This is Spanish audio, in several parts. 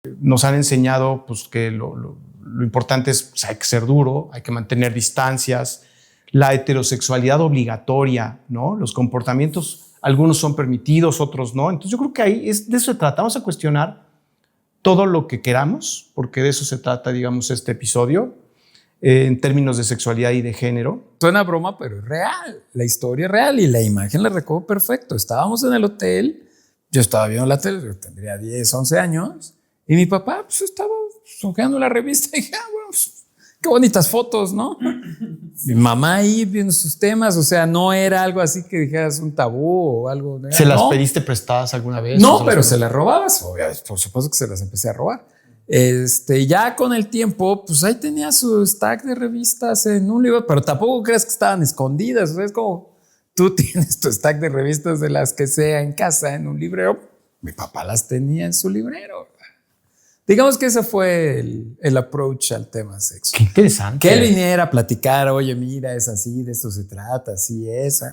Nos han enseñado pues, que lo importante es, pues, hay que ser duro, hay que mantener distancias, la heterosexualidad obligatoria, ¿no? Los comportamientos, algunos son permitidos, otros no. Entonces yo creo que ahí de eso se trata. Vamos a cuestionar todo lo que queramos, porque de eso se trata, digamos, este episodio, en términos de sexualidad y de género. Suena broma, pero es real. La historia es real y la imagen la recojo perfecto. Estábamos en el hotel, yo estaba viendo la tele, yo tendría 10, 11 años, y mi papá pues, estaba hojeando la revista y dije, bueno, pues, qué bonitas fotos, ¿no? Mi mamá ahí viendo sus temas, o sea, no era algo así que dijeras un tabú o algo. ¿Se las pediste prestadas alguna vez? No, pero se las robabas. Obviamente, por supuesto que se las empecé a robar. Ya con el tiempo, pues ahí tenía su stack de revistas en un libro, pero tampoco creas que estaban escondidas. O sea, es como tú tienes tu stack de revistas de las que sea en casa, en un librero. Mi papá las tenía en su librero. Digamos que ese fue el approach al tema sexo. Qué interesante. Que él viniera a platicar, oye, mira, es así, de esto se trata, así es.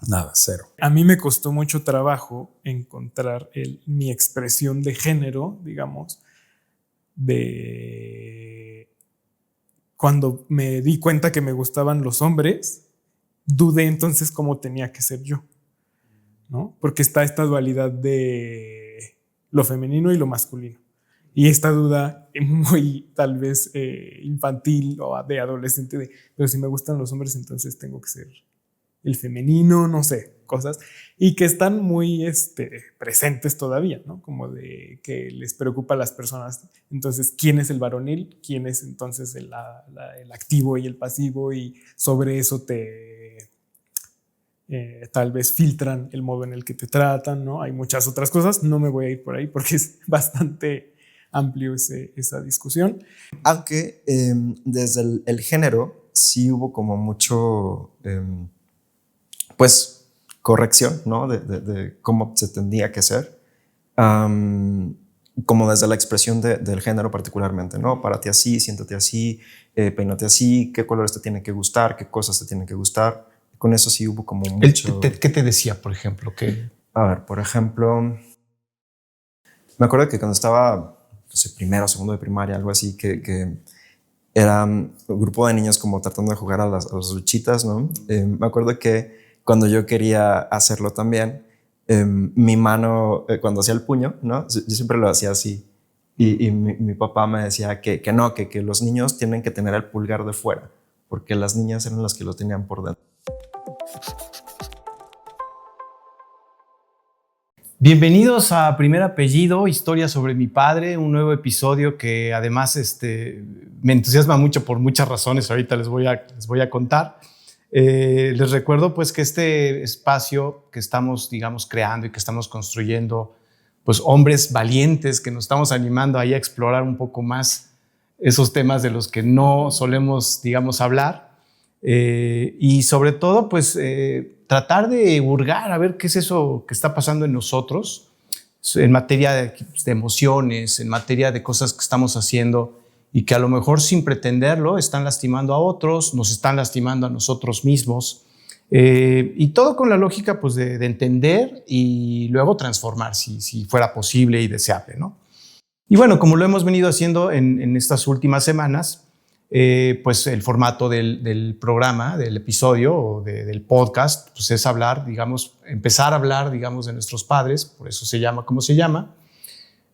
Nada, cero. A mí me costó mucho trabajo encontrar mi expresión de género, digamos, de cuando me di cuenta que me gustaban los hombres, dudé entonces cómo tenía que ser yo, ¿no? Porque está esta dualidad de lo femenino y lo masculino. Y esta duda muy tal vez infantil o de adolescente pero si me gustan los hombres entonces tengo que ser el femenino, no sé, cosas, y que están muy presentes todavía, ¿no? Como de que les preocupa a las personas. Entonces, ¿quién es el varonil? ¿Quién es entonces el activo y el pasivo? Y sobre eso tal vez filtran el modo en el que te tratan, ¿no? Hay muchas otras cosas, no me voy a ir por ahí porque es bastante amplio esa discusión. Aunque desde el género sí hubo como mucho, pues, corrección, ¿no? De cómo se tendría que ser, como desde la expresión del género particularmente, ¿no? Párate así, siéntate así, peínate así, qué colores te tienen que gustar, qué cosas te tienen que gustar. Con eso sí hubo como mucho... ¿Qué te decía, por ejemplo? A ver, por ejemplo, me acuerdo que cuando estaba, no sé, primero, segundo de primaria, algo así, que era un grupo de niños como tratando de jugar a las luchitas, ¿no? Me acuerdo que cuando yo quería hacerlo también, mi mano, cuando hacía el puño, ¿no? Yo siempre lo hacía así. Y mi papá me decía que no, que los niños tienen que tener el pulgar de fuera, porque las niñas eran las que lo tenían por dentro. Bienvenidos a Primer Apellido, historia sobre mi padre, un nuevo episodio que además me entusiasma mucho por muchas razones, ahorita les voy a contar. Les recuerdo pues que este espacio que estamos, digamos, creando y que estamos construyendo, pues hombres valientes que nos estamos animando ahí a explorar un poco más esos temas de los que no solemos, digamos, hablar. Y sobre todo, pues, tratar de hurgar a ver qué es eso que está pasando en nosotros en materia de emociones, en materia de cosas que estamos haciendo y que a lo mejor sin pretenderlo están lastimando a otros, nos están lastimando a nosotros mismos. Y todo con la lógica pues, de entender y luego transformar si fuera posible y deseable, ¿no? Y bueno, como lo hemos venido haciendo en estas últimas semanas, pues el formato del programa, del episodio o del podcast, pues es hablar, digamos, empezar a hablar, digamos, de nuestros padres, por eso se llama como se llama,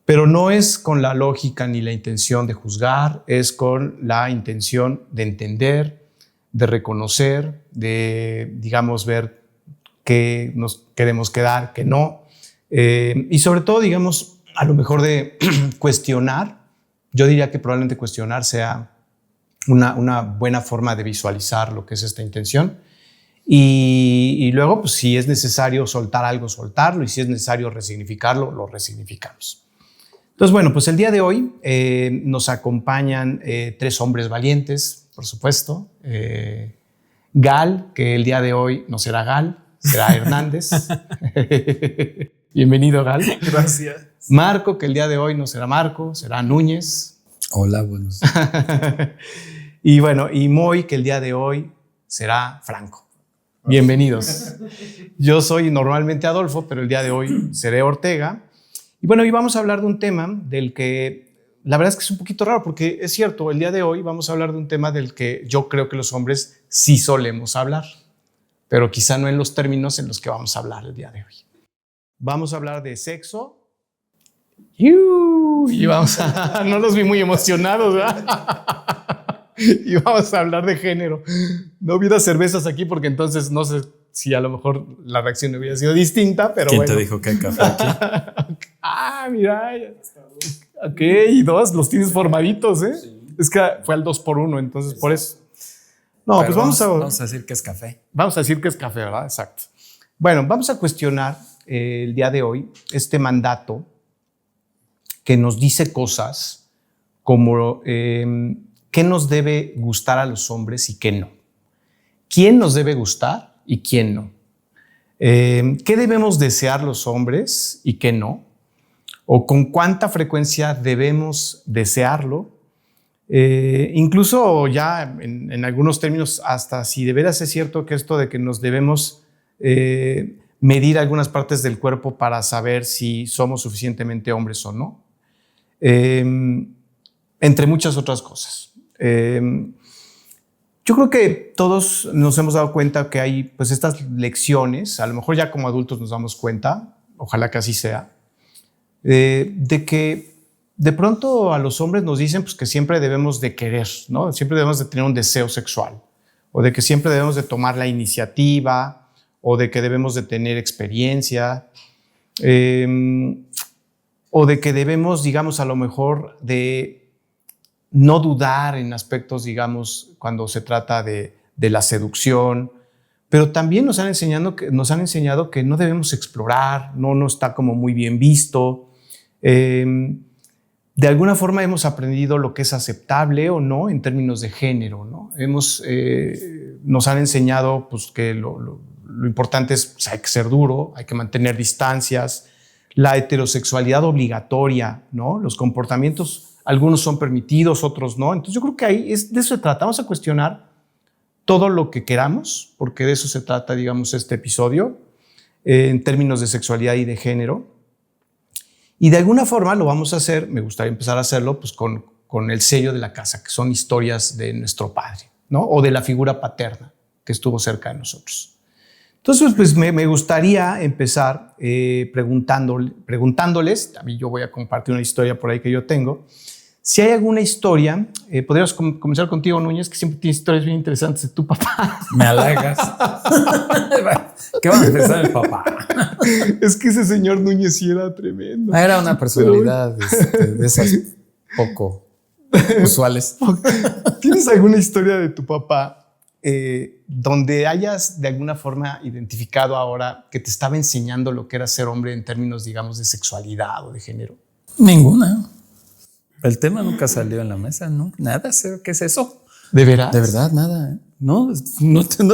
pero no es con la lógica ni la intención de juzgar, es con la intención de entender, de reconocer, de, digamos, ver qué nos queremos quedar, qué no, y sobre todo, digamos, a lo mejor de cuestionar. Yo diría que probablemente cuestionar sea una buena forma de visualizar lo que es esta intención y luego pues si es necesario soltar algo, soltarlo, y si es necesario resignificarlo, lo resignificamos. Entonces bueno, pues el día de hoy nos acompañan tres hombres valientes, por supuesto. Gal, que el día de hoy no será Gal, será Hernández. Bienvenido, Gal. Gracias. Marco, que el día de hoy no será Marco, será Núñez. Hola, buenos. Y bueno, y Moy, que el día de hoy será Franco. Bienvenidos. Yo soy normalmente Adolfo, pero el día de hoy seré Ortega. Y bueno, hoy vamos a hablar de un tema del que la verdad es que es un poquito raro, porque es cierto, el día de hoy vamos a hablar de un tema del que yo creo que los hombres sí solemos hablar, pero quizá no en los términos en los que vamos a hablar el día de hoy. Vamos a hablar de sexo. Y vamos a... No los vi muy emocionados, ¿verdad? Y vamos a hablar de género. No hubiera cervezas aquí porque entonces no sé si a lo mejor la reacción hubiera sido distinta, pero ¿Quién bueno. te dijo que hay café aquí? Mira. Ok, y dos, los tienes formaditos, ¿eh? Sí. Es que fue al 2x1, entonces por eso. No, pero pues vamos a decir que es café. Vamos a decir que es café, ¿verdad? Exacto. Bueno, vamos a cuestionar el día de hoy este mandato que nos dice cosas como qué nos debe gustar a los hombres y qué no. ¿Quién nos debe gustar y quién no? ¿Qué debemos desear los hombres y qué no? ¿O con cuánta frecuencia debemos desearlo? Incluso ya en algunos términos, hasta si de veras es cierto que esto de que nos debemos medir algunas partes del cuerpo para saber si somos suficientemente hombres o no. Entre muchas otras cosas. Yo creo que todos nos hemos dado cuenta que hay pues estas lecciones, a lo mejor ya como adultos nos damos cuenta, ojalá que así sea, de que de pronto a los hombres nos dicen pues, que siempre debemos de querer, ¿no? Siempre debemos de tener un deseo sexual, o de que siempre debemos de tomar la iniciativa, o de que debemos de tener experiencia, o de que debemos, digamos, a lo mejor de no dudar en aspectos, digamos, cuando se trata de la seducción, pero también nos han enseñado que no debemos explorar, no está como muy bien visto. De alguna forma hemos aprendido lo que es aceptable o no en términos de género, ¿no? Nos han enseñado pues, que lo importante es, pues, hay que ser duro, hay que mantener distancias, la heterosexualidad obligatoria, ¿no? Los comportamientos, algunos son permitidos, otros no. Entonces yo creo que ahí de eso se trata. Vamos a cuestionar todo lo que queramos, porque de eso se trata, digamos, este episodio, en términos de sexualidad y de género. Y de alguna forma lo vamos a hacer, me gustaría empezar a hacerlo, pues con el sello de la casa, que son historias de nuestro padre, ¿no? O de la figura paterna que estuvo cerca de nosotros. Entonces, pues me gustaría empezar preguntándoles, a mí yo voy a compartir una historia por ahí que yo tengo, si hay alguna historia, podríamos comenzar contigo, Núñez, que siempre tienes historias bien interesantes de tu papá. Me halagas. ¿Qué va a empezar el papá? Es que ese señor Núñez sí era tremendo. Era una personalidad de esas poco usuales. ¿Tienes alguna historia de tu papá donde hayas de alguna forma identificado ahora que te estaba enseñando lo que era ser hombre en términos, digamos, de sexualidad o de género? Ninguna. El tema nunca salió en la mesa, ¿no? Nada, ¿qué es eso? ¿De veras? De verdad, nada. No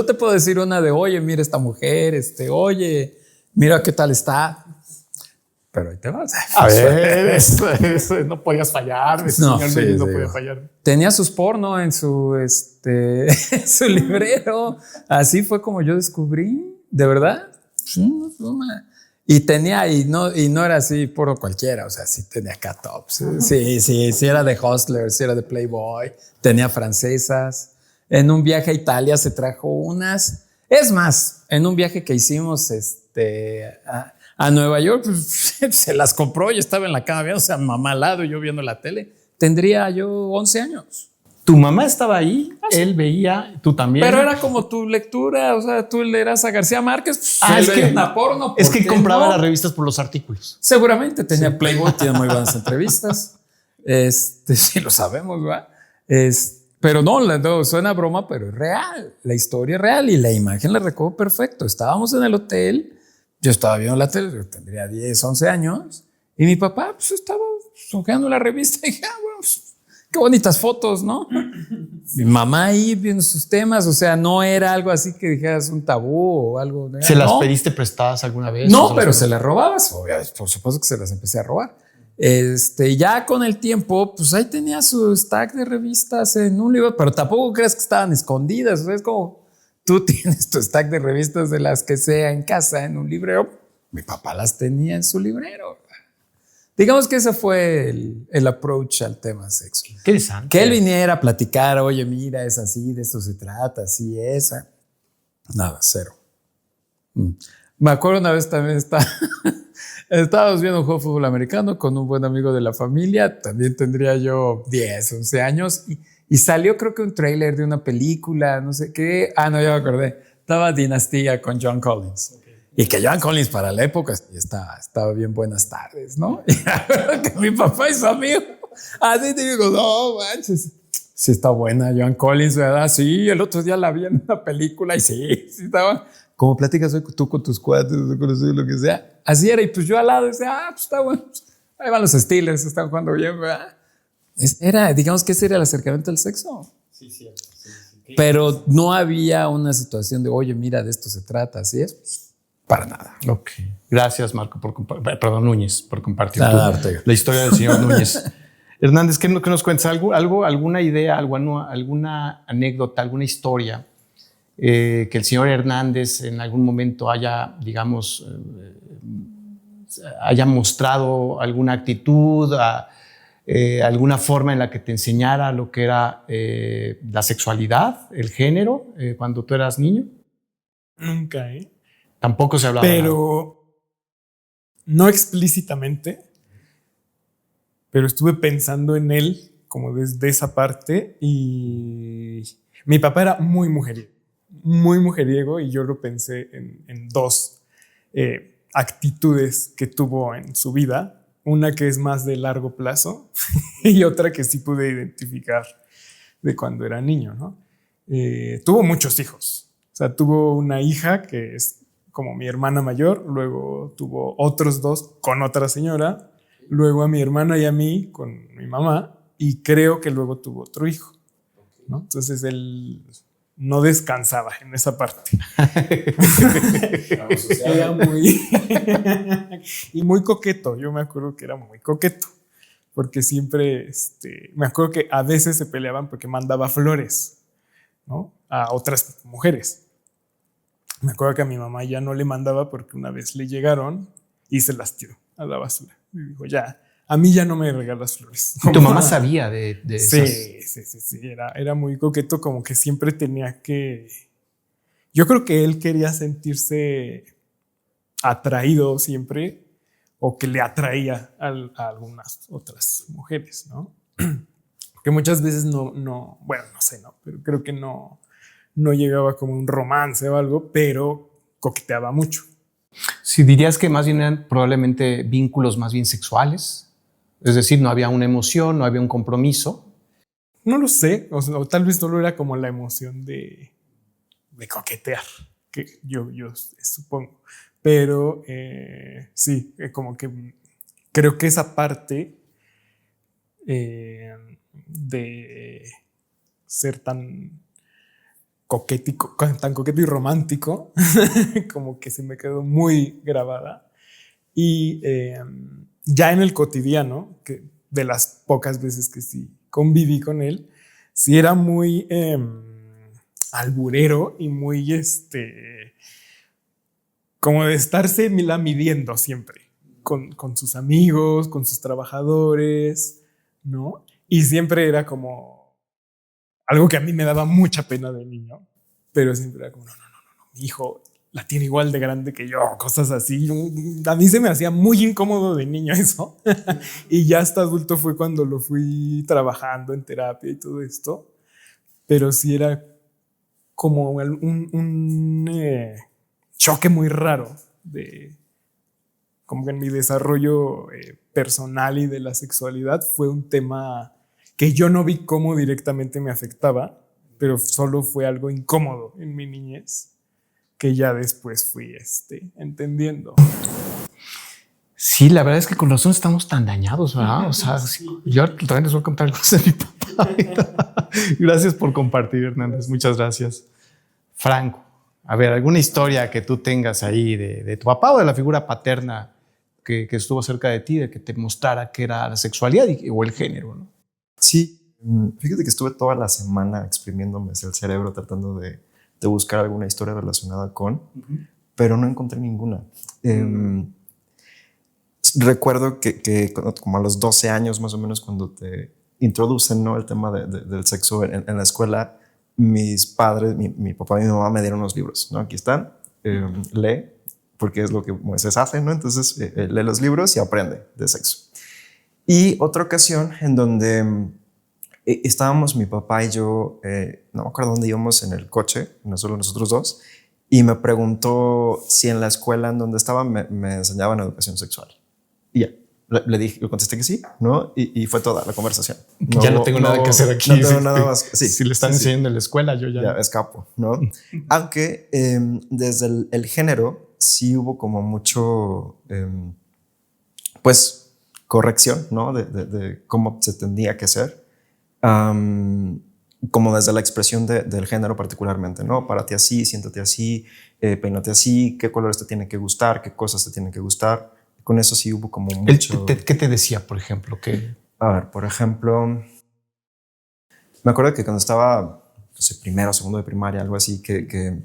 te puedo decir una de, oye, mira esta mujer, oye, mira qué tal está. Pero ahí te vas. A ver, eso no podías fallar. No podía fallar. Tenía sus porno en su su librero. Así fue como yo descubrí, de verdad. Y tenía, y no era así por cualquiera, o sea, sí tenía K-tops. Sí era de Hustler, sí era de Playboy, tenía francesas. En un viaje a Italia se trajo unas. Es más, en un viaje que hicimos a Nueva York, pues, se las compró. Yo estaba en la cama viendo, o sea, mamá al lado y yo viendo la tele. Tendría yo 11 años. Tu mamá estaba ahí, él veía, tú también. Pero era como tu lectura, o sea, tú leeras a García Márquez. Es que una porno. Es que compraba las revistas por los artículos. Seguramente tenía Playboy, tiene muy buenas entrevistas. Sí lo sabemos, ¿verdad? Pero no, suena broma, pero es real. La historia es real y la imagen la recuerdo perfecto. Estábamos en el hotel, yo estaba viendo la tele, yo tendría 10, 11 años, y mi papá pues, estaba hojeando la revista y dije, bueno, pues, qué bonitas fotos, ¿no? Mi mamá ahí viendo sus temas, o sea, no era algo así que dijeras un tabú o algo. ¿Se las pediste prestadas alguna vez? No, pero se las robabas. Por supuesto que se las empecé a robar. Ya con el tiempo, pues ahí tenía su stack de revistas en un libro, pero tampoco creas que estaban escondidas. O sea, es como tú tienes tu stack de revistas de las que sea en casa en un librero. Mi papá las tenía en su librero. Digamos que ese fue el approach al tema sexo. Qué interesante. Que él viniera a platicar, oye, mira, es así, de esto se trata, así, esa. Nada, cero. Me acuerdo una vez también estábamos viendo un juego de fútbol americano con un buen amigo de la familia, también tendría yo 10, 11 años, y salió creo que un tráiler de una película, no sé qué. Ah, no, ya me acordé. Estaba Dinastía con John Collins. Y que John Collins para la época estaba bien buenas tardes, ¿no? Y que mi papá y su amigo, así te digo, no manches, sí está buena John Collins, ¿verdad? Sí, el otro día la vi en una película y sí estaba, como platicas hoy tú con tus cuates, lo que sea. Así era, y pues yo al lado decía, pues está bueno, ahí van los Steelers, están jugando bien, ¿verdad? Digamos que ese era el acercamiento al sexo. Sí, cierto. Sí. Pero no había una situación de, oye, mira, de esto se trata, ¿así es? Para nada. Ok. Gracias, Marco, Núñez, por compartir la historia del señor Núñez. Hernández, ¿qué nos cuentas? ¿Alguna idea, alguna anécdota, alguna historia que el señor Hernández en algún momento haya, digamos, haya mostrado alguna actitud, alguna forma en la que te enseñara lo que era la sexualidad, el género, cuando tú eras niño? Nunca, Tampoco se hablaba. Pero no explícitamente, pero estuve pensando en él como desde esa parte, y mi papá era muy mujeriego, y yo lo pensé en dos actitudes que tuvo en su vida, una que es más de largo plazo y otra que sí pude identificar de cuando era niño, ¿no? Tuvo muchos hijos, o sea, tuvo una hija que es como mi hermana mayor, luego tuvo otros dos con otra señora, luego a mi hermana y a mí con mi mamá, y creo que luego tuvo otro hijo, ¿no? Entonces él no descansaba en esa parte. Era muy coqueto. Yo me acuerdo que era muy coqueto, porque siempre, me acuerdo que a veces se peleaban porque mandaba flores, ¿no?, a otras mujeres. Me acuerdo que a mi mamá ya no le mandaba porque una vez le llegaron y se las tiró a la basura. Y dijo, ya, a mí ya no me regalas flores. ¿Tu mamá sabía de sí, esas? Sí. Era muy coqueto, como que siempre tenía que... Yo creo que él quería sentirse atraído siempre, o que le atraía a algunas otras mujeres, ¿no? Porque muchas veces no, bueno, no sé, ¿no? Pero creo que no llegaba como un romance o algo, pero coqueteaba mucho. Sí, dirías que más bien eran probablemente vínculos más bien sexuales. Es decir, no había una emoción, no había un compromiso. No lo sé, o tal vez solo era como la emoción de coquetear, que yo supongo. Pero sí, como que creo que esa parte de ser tan coqueto y romántico, como que se me quedó muy grabada. Y ya en el cotidiano, que de las pocas veces que sí conviví con él, sí era muy alburero y muy como de estarse midiendo siempre con sus amigos, con sus trabajadores, ¿no? Y siempre era como algo que a mí me daba mucha pena de niño, pero siempre era como, no, mi hijo la tiene igual de grande que yo, cosas así. A mí se me hacía muy incómodo de niño eso. Y ya hasta adulto fue cuando lo fui trabajando en terapia y todo esto. Pero sí era como un choque muy raro, como que en mi desarrollo personal y de la sexualidad fue un tema que yo no vi cómo directamente me afectaba, pero solo fue algo incómodo en mi niñez, que ya después fui entendiendo. Sí, la verdad es que con razón estamos tan dañados, ¿verdad? O sea, sí. Yo también les voy a contar algo de mi papá. Gracias por compartir, Hernández. Muchas gracias. Franco, a ver, ¿alguna historia que tú tengas ahí de tu papá o de la figura paterna que estuvo cerca de ti, de que te mostrara qué era la sexualidad o el género, ¿no? Sí, fíjate que estuve toda la semana exprimiéndome hacia el cerebro tratando de buscar alguna historia relacionada con, pero no encontré ninguna. recuerdo que como a los 12 años más o menos, cuando te introducen, ¿no?, el tema del sexo en la escuela, mis padres, mi papá y mi mamá me dieron unos libros, ¿no? Aquí están, lee, porque es lo que Moisés hace, ¿no? Entonces lee los libros y aprende de sexo. Y otra ocasión en donde estábamos mi papá y yo, no me acuerdo dónde íbamos en el coche, no solo nosotros dos, y me preguntó si en la escuela en donde estaba me enseñaban educación sexual. Y ya, le contesté que sí, ¿no? Y fue toda la conversación. Ya no tengo nada que hacer aquí. No tengo nada más. Sí, si le están enseñando en la escuela, yo ya escapo, ¿no? Aunque desde el género sí hubo como mucho, pues, corrección, ¿no? De cómo se tendría que hacer. Como desde la expresión del género particularmente, ¿no? Párate así, siéntate así, peínate así, qué colores te tienen que gustar, qué cosas te tienen que gustar. Con eso sí hubo como mucho... ¿Qué te decía, por ejemplo? A ver, por ejemplo, me acuerdo que cuando estaba, no sé, primero, segundo de primaria, algo así, que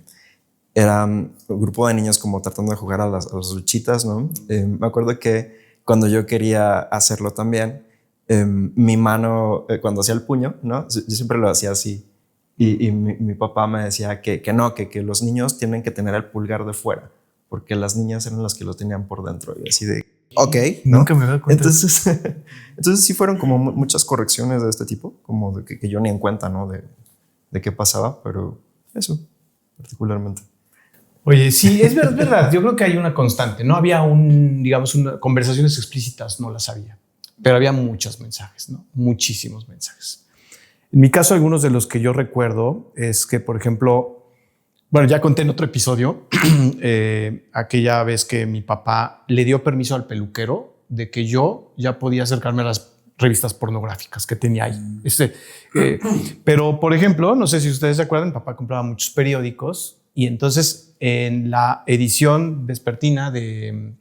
era un grupo de niños como tratando de jugar a las luchitas, ¿no? Me acuerdo que cuando yo quería hacerlo también, mi mano, cuando hacía el puño, ¿no? Yo siempre lo hacía así. Y mi papá me decía que no, que los niños tienen que tener el pulgar de fuera, porque las niñas eran las que lo tenían por dentro. Y así de, ok, ¿no? Nunca me doy cuenta. Entonces sí fueron como muchas correcciones de este tipo, como de que yo ni en cuenta, ¿no? De qué pasaba, pero eso, particularmente. Oye, sí, es verdad. Yo creo que hay una constante. No había conversaciones explícitas, no las había. Pero había muchos mensajes, ¿no? Muchísimos mensajes. En mi caso, algunos de los que yo recuerdo es que, por ejemplo, bueno, ya conté en otro episodio, aquella vez que mi papá le dio permiso al peluquero de que yo ya podía acercarme a las revistas pornográficas que tenía ahí. Pero, por ejemplo, no sé si ustedes se acuerdan, mi papá compraba muchos periódicos y entonces en la edición vespertina de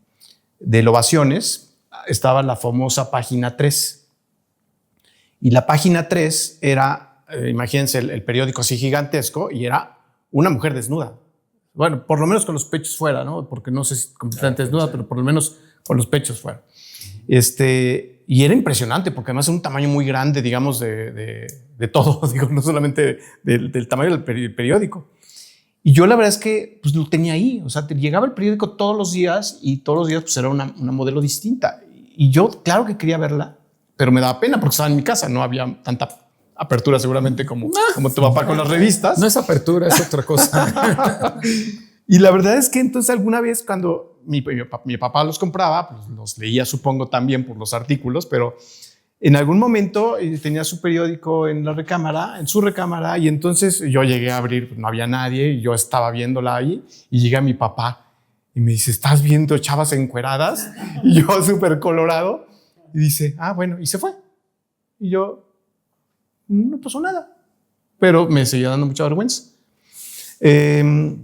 Ovaciones, estaba la famosa página 3. Y la página 3 era, imagínense el periódico así gigantesco, y era una mujer desnuda. Bueno, por lo menos con los pechos fuera, ¿no? Porque no sé si completamente desnuda, pero por lo menos con los pechos fuera. Y era impresionante, porque además era un tamaño muy grande, digamos, de todo, digo, no solamente del tamaño del periódico. Y yo la verdad es que pues, lo tenía ahí. O sea, llegaba el periódico todos los días y todos los días pues, era una modelo distinta. Y yo, claro que quería verla, pero me daba pena porque estaba en mi casa. No había tanta apertura seguramente como tu papá con las revistas. No es apertura, es otra cosa. Y la verdad es que entonces alguna vez cuando mi papá los compraba, pues los leía supongo también por los artículos, pero en algún momento tenía su periódico en su recámara, y entonces yo llegué a abrir, pues no había nadie, y yo estaba viéndola ahí, y llega mi papá y me dice, ¿estás viendo chavas encueradas? Y yo súper colorado, y dice, bueno, y se fue. Y yo, no pasó nada, pero me seguía dando mucha vergüenza. De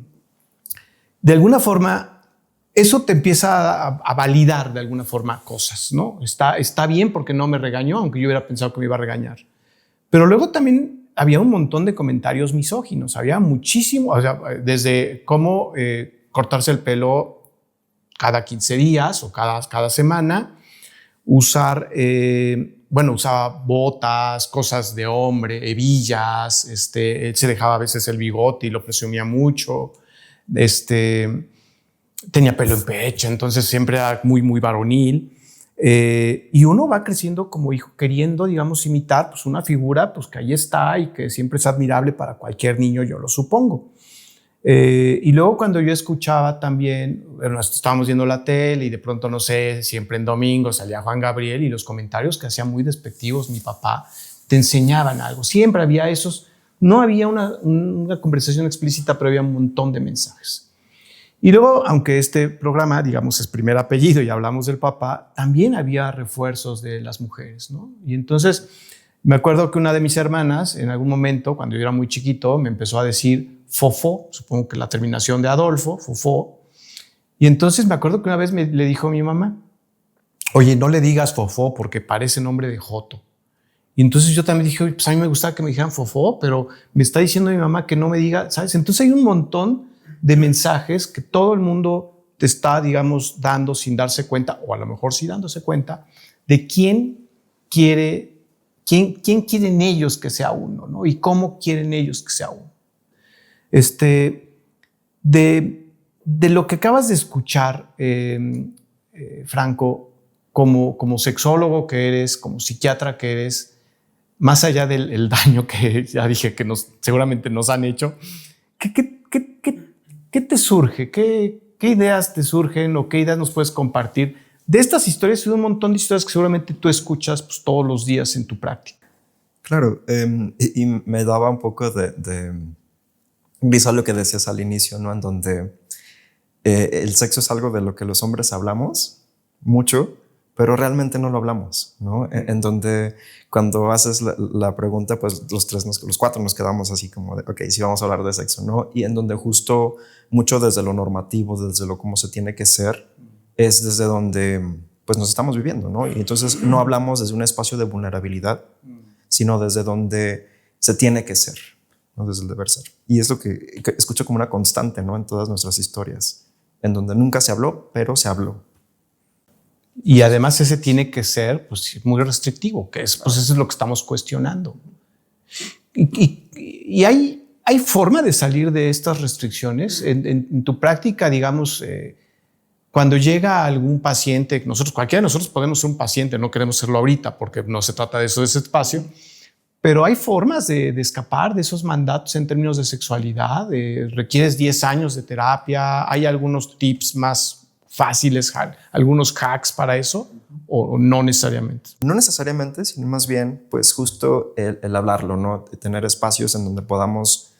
alguna forma, eso te empieza a validar de alguna forma cosas, ¿no? Está bien porque no me regañó, aunque yo hubiera pensado que me iba a regañar. Pero luego también había un montón de comentarios misóginos, había muchísimo, o sea, desde cómo cortarse el pelo cada 15 días o cada semana, usaba botas, cosas de hombre, hebillas, él se dejaba a veces el bigote y lo presumía mucho, tenía pelo en pecho, entonces siempre era muy, muy varonil. Y uno va creciendo como hijo, queriendo, digamos, imitar pues, una figura pues, que ahí está y que siempre es admirable para cualquier niño, yo lo supongo. Y luego cuando yo escuchaba también, estábamos viendo la tele y de pronto, no sé, siempre en domingo salía Juan Gabriel y los comentarios que hacían muy despectivos mi papá te enseñaban algo. Siempre había esos, no había una conversación explícita, pero había un montón de mensajes. Y luego, aunque este programa, digamos, es primer apellido y hablamos del papá, también había refuerzos de las mujeres, ¿no? Y entonces me acuerdo que una de mis hermanas, en algún momento, cuando yo era muy chiquito, me empezó a decir Fofó, supongo que la terminación de Adolfo, Fofó. Y entonces me acuerdo que una vez le dijo a mi mamá, oye, no le digas Fofó porque parece nombre de joto. Y entonces yo también dije, pues a mí me gustaba que me dijeran Fofó, pero me está diciendo mi mamá que no me diga, ¿sabes? Entonces hay un montón de mensajes que todo el mundo te está, digamos, dando sin darse cuenta, o a lo mejor sí dándose cuenta, de quién quieren ellos que sea uno, ¿no? Y cómo quieren ellos que sea uno. De lo que acabas de escuchar, Franco, como sexólogo que eres, como psiquiatra que eres, más allá del daño que ya dije que seguramente nos han hecho, ¿qué te surge? ¿Qué ideas te surgen o qué ideas nos puedes compartir de estas historias y de un montón de historias que seguramente tú escuchas pues, todos los días en tu práctica? Claro, y me daba un poco de visa lo que decías al inicio, ¿no? En donde el sexo es algo de lo que los hombres hablamos mucho, pero realmente no lo hablamos, ¿no? En donde cuando haces la pregunta, pues los cuatro nos quedamos así como de, ok, sí vamos a hablar de sexo, ¿no? Y en donde justo mucho desde lo normativo, desde lo cómo se tiene que ser, es desde donde pues nos estamos viviendo, ¿no? Y entonces no hablamos desde un espacio de vulnerabilidad, sino desde donde se tiene que ser, ¿no? Desde el deber ser. Y es lo que escucho como una constante, ¿no? En todas nuestras historias, en donde nunca se habló, pero se habló. Y además ese tiene que ser pues, muy restrictivo, que es, pues eso es lo que estamos cuestionando. Y hay forma de salir de estas restricciones. En tu práctica, digamos, cuando llega algún paciente, cualquiera de nosotros podemos ser un paciente, no queremos serlo ahorita porque no se trata de eso, de ese espacio, pero hay formas de escapar de esos mandatos en términos de sexualidad. Requieres 10 años de terapia, hay algunos tips más fáciles, algunos hacks para eso, o no necesariamente. No necesariamente, sino más bien, pues justo el hablarlo, ¿no? Tener espacios en donde podamos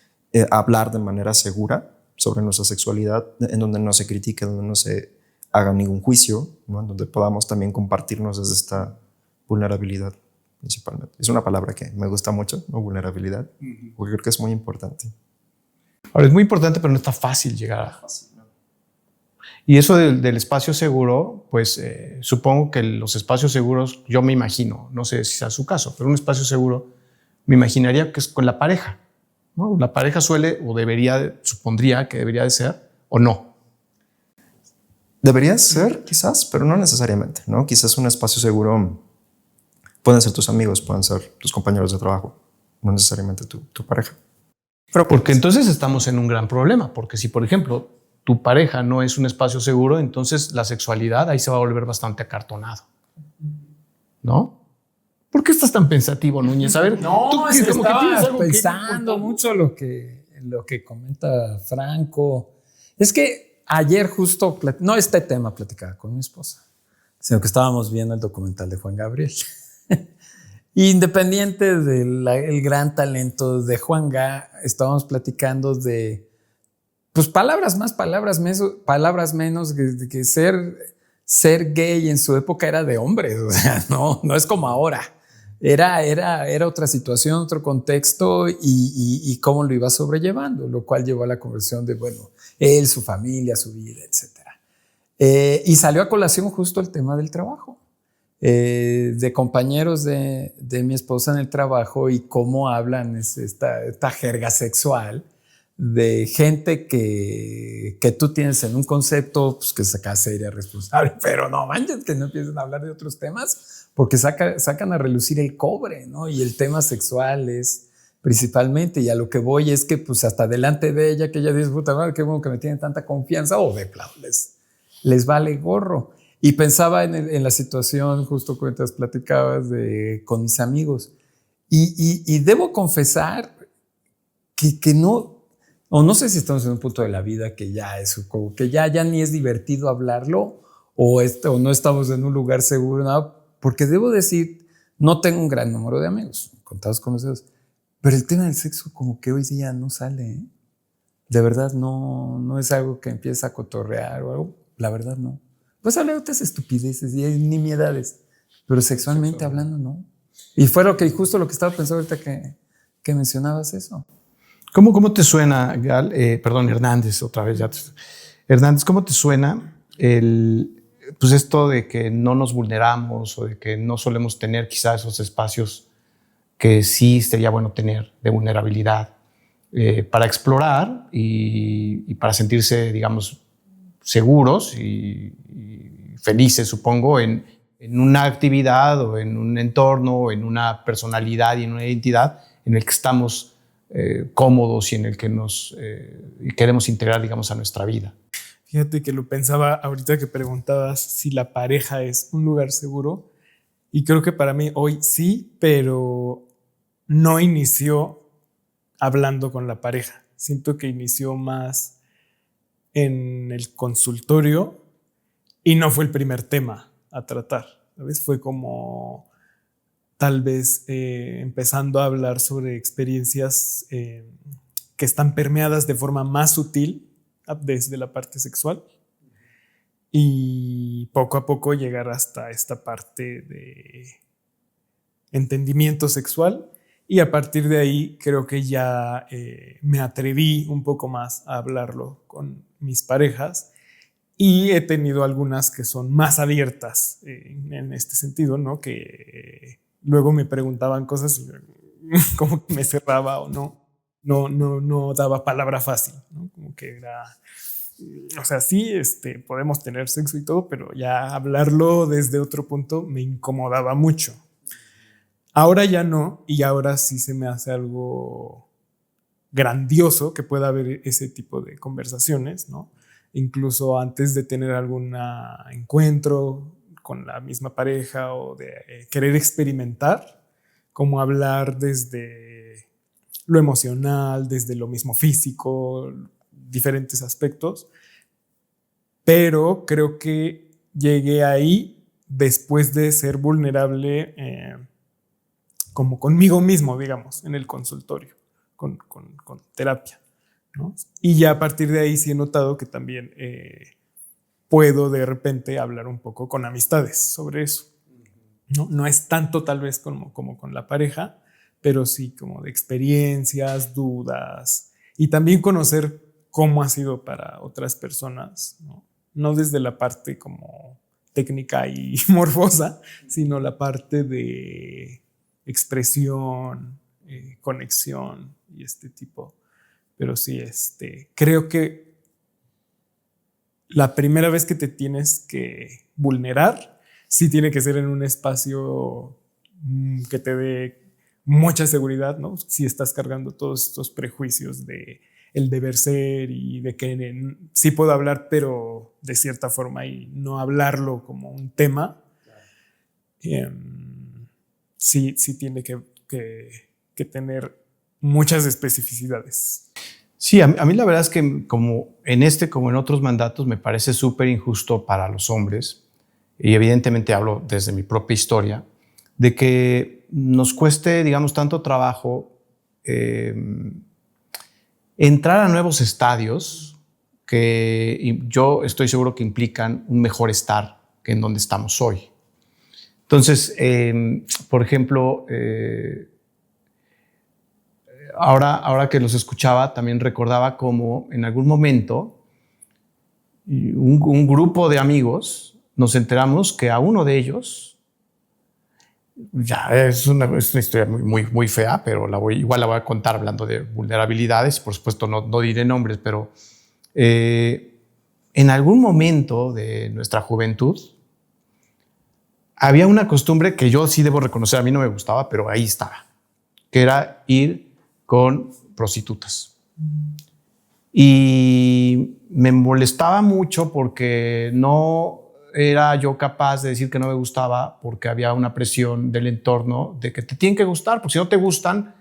hablar de manera segura sobre nuestra sexualidad, en donde no se critique, donde no se haga ningún juicio, ¿no? En donde podamos también compartirnos desde esta vulnerabilidad, principalmente. Es una palabra que me gusta mucho, ¿no? Vulnerabilidad, porque creo que es muy importante. Ahora, es muy importante, pero no está fácil llegar a... Y eso del espacio seguro, pues supongo que los espacios seguros, yo me imagino, no sé si sea su caso, pero un espacio seguro me imaginaría que es con la pareja, ¿no? La pareja suele o supondría que debería de ser o no. Debería ser, quizás, pero no necesariamente, ¿no? Quizás un espacio seguro pueden ser tus amigos, pueden ser tus compañeros de trabajo, no necesariamente tu pareja. Pero porque entonces estamos en un gran problema, porque si, por ejemplo, tu pareja no es un espacio seguro, entonces la sexualidad ahí se va a volver bastante acartonado, ¿no? ¿Por qué estás tan pensativo, Núñez? A ver, no, tú es que como estaba que tienes algo pensando mucho lo que comenta Franco. Es que ayer justo, no este tema platicaba con mi esposa, sino que estábamos viendo el documental de Juan Gabriel. Independiente del gran talento de Juan Ga, estábamos platicando de pues palabras más, palabras menos, que ser gay en su época era de hombres, o sea, no es como ahora. Era otra situación, otro contexto y cómo lo iba sobrellevando, lo cual llevó a la conversión de, bueno, él, su familia, su vida, etc. Y salió a colación justo el tema del trabajo, de compañeros de mi esposa en el trabajo y cómo hablan esta jerga sexual de gente que tú tienes en un concepto pues, que saca seria, responsable, pero no manches que no empiecen a hablar de otros temas porque sacan a relucir el cobre, ¿no? Y el tema sexual es principalmente, y a lo que voy es que pues hasta delante de ella, que ella dice, puta madre, qué bueno que me tienen tanta confianza, o de plano les vale gorro. Y pensaba en la situación, justo mientras platicabas con mis amigos, y debo confesar que no, o no sé si estamos en un punto de la vida que ya es como que ya ni es divertido hablarlo o no estamos en un lugar seguro, ¿no? Porque debo decir, no tengo un gran número de amigos, contados con los dedos, pero el tema del sexo como que hoy día no sale, ¿eh? De verdad no es algo que empieza a cotorrear o algo, la verdad no. Pues hablar de otras estupideces y nimiedades, pero sexualmente hablando no. Y fue justo lo que estaba pensando ahorita que mencionabas eso. ¿Cómo te suena, Gal? Perdón, Hernández, otra vez. Hernández, ¿cómo te suena pues esto de que no nos vulneramos o de que no solemos tener quizás esos espacios que sí sería bueno tener de vulnerabilidad para explorar y para sentirse, digamos, seguros y felices, supongo, en una actividad o en un entorno o en una personalidad y en una identidad en el que estamos cómodos y en el que nos queremos integrar, digamos, a nuestra vida. Fíjate que lo pensaba ahorita que preguntabas si la pareja es un lugar seguro, y creo que para mí hoy sí, pero no inició hablando con la pareja. Siento que inició más en el consultorio y no fue el primer tema a tratar, ¿sabes? Fue como tal vez empezando a hablar sobre experiencias que están permeadas de forma más sutil desde la parte sexual, y poco a poco llegar hasta esta parte de entendimiento sexual, y a partir de ahí creo que ya me atreví un poco más a hablarlo con mis parejas, y he tenido algunas que son más abiertas en este sentido, ¿no? Que luego me preguntaban cosas y como que me cerraba o no daba palabra fácil, ¿no? Como que era, o sea, sí, podemos tener sexo y todo, pero ya hablarlo desde otro punto me incomodaba mucho. Ahora ya no, y ahora sí se me hace algo grandioso que pueda haber ese tipo de conversaciones, ¿no? Incluso antes de tener algún encuentro con la misma pareja o de querer experimentar, como hablar desde lo emocional, desde lo mismo físico, diferentes aspectos. Pero creo que llegué ahí después de ser vulnerable como conmigo mismo, digamos, en el consultorio, con terapia, ¿no? Y ya a partir de ahí sí he notado que también puedo de repente hablar un poco con amistades sobre eso, ¿no? No es tanto tal vez como con la pareja, pero sí como de experiencias, dudas, y también conocer cómo ha sido para otras personas, ¿no? No desde la parte como técnica y morbosa, sino la parte de expresión, conexión y este tipo. Pero sí, creo que la primera vez que te tienes que vulnerar, sí tiene que ser en un espacio que te dé mucha seguridad, ¿no? Si estás cargando todos estos prejuicios de el deber ser y de que sí puedo hablar, pero de cierta forma, y no hablarlo como un tema, sí tiene que tener muchas especificidades. Sí, a mí la verdad es que como como en otros mandatos, me parece súper injusto para los hombres, y evidentemente hablo desde mi propia historia, de que nos cueste, digamos, tanto trabajo entrar a nuevos estadios que yo estoy seguro que implican un mejor estar que en donde estamos hoy. Entonces, por ejemplo, ahora que los escuchaba, también recordaba cómo en algún momento un grupo de amigos nos enteramos que a uno de ellos, ya es una historia muy fea, pero igual la voy a contar hablando de vulnerabilidades. Por supuesto, no diré nombres, pero en algún momento de nuestra juventud había una costumbre que yo sí debo reconocer, a mí no me gustaba, pero ahí estaba, que era ir con prostitutas. Y me molestaba mucho porque no era yo capaz de decir que no me gustaba, porque había una presión del entorno de que te tienen que gustar, porque si no te gustan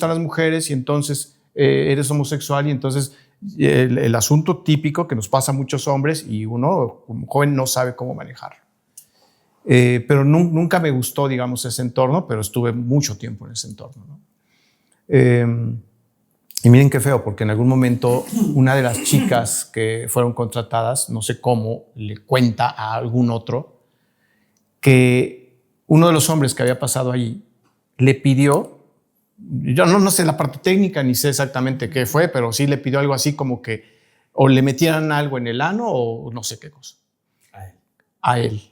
las mujeres, y entonces eres homosexual, y entonces el asunto típico que nos pasa a muchos hombres, y uno como joven no sabe cómo manejarlo. Pero nunca me gustó, digamos, ese entorno, pero estuve mucho tiempo en ese entorno, ¿no? Y miren qué feo, porque en algún momento una de las chicas que fueron contratadas, no sé cómo, le cuenta a algún otro que uno de los hombres que había pasado allí le pidió, yo no sé la parte técnica ni sé exactamente qué fue, pero sí le pidió algo así como que o le metieran algo en el ano o no sé qué cosa. A él.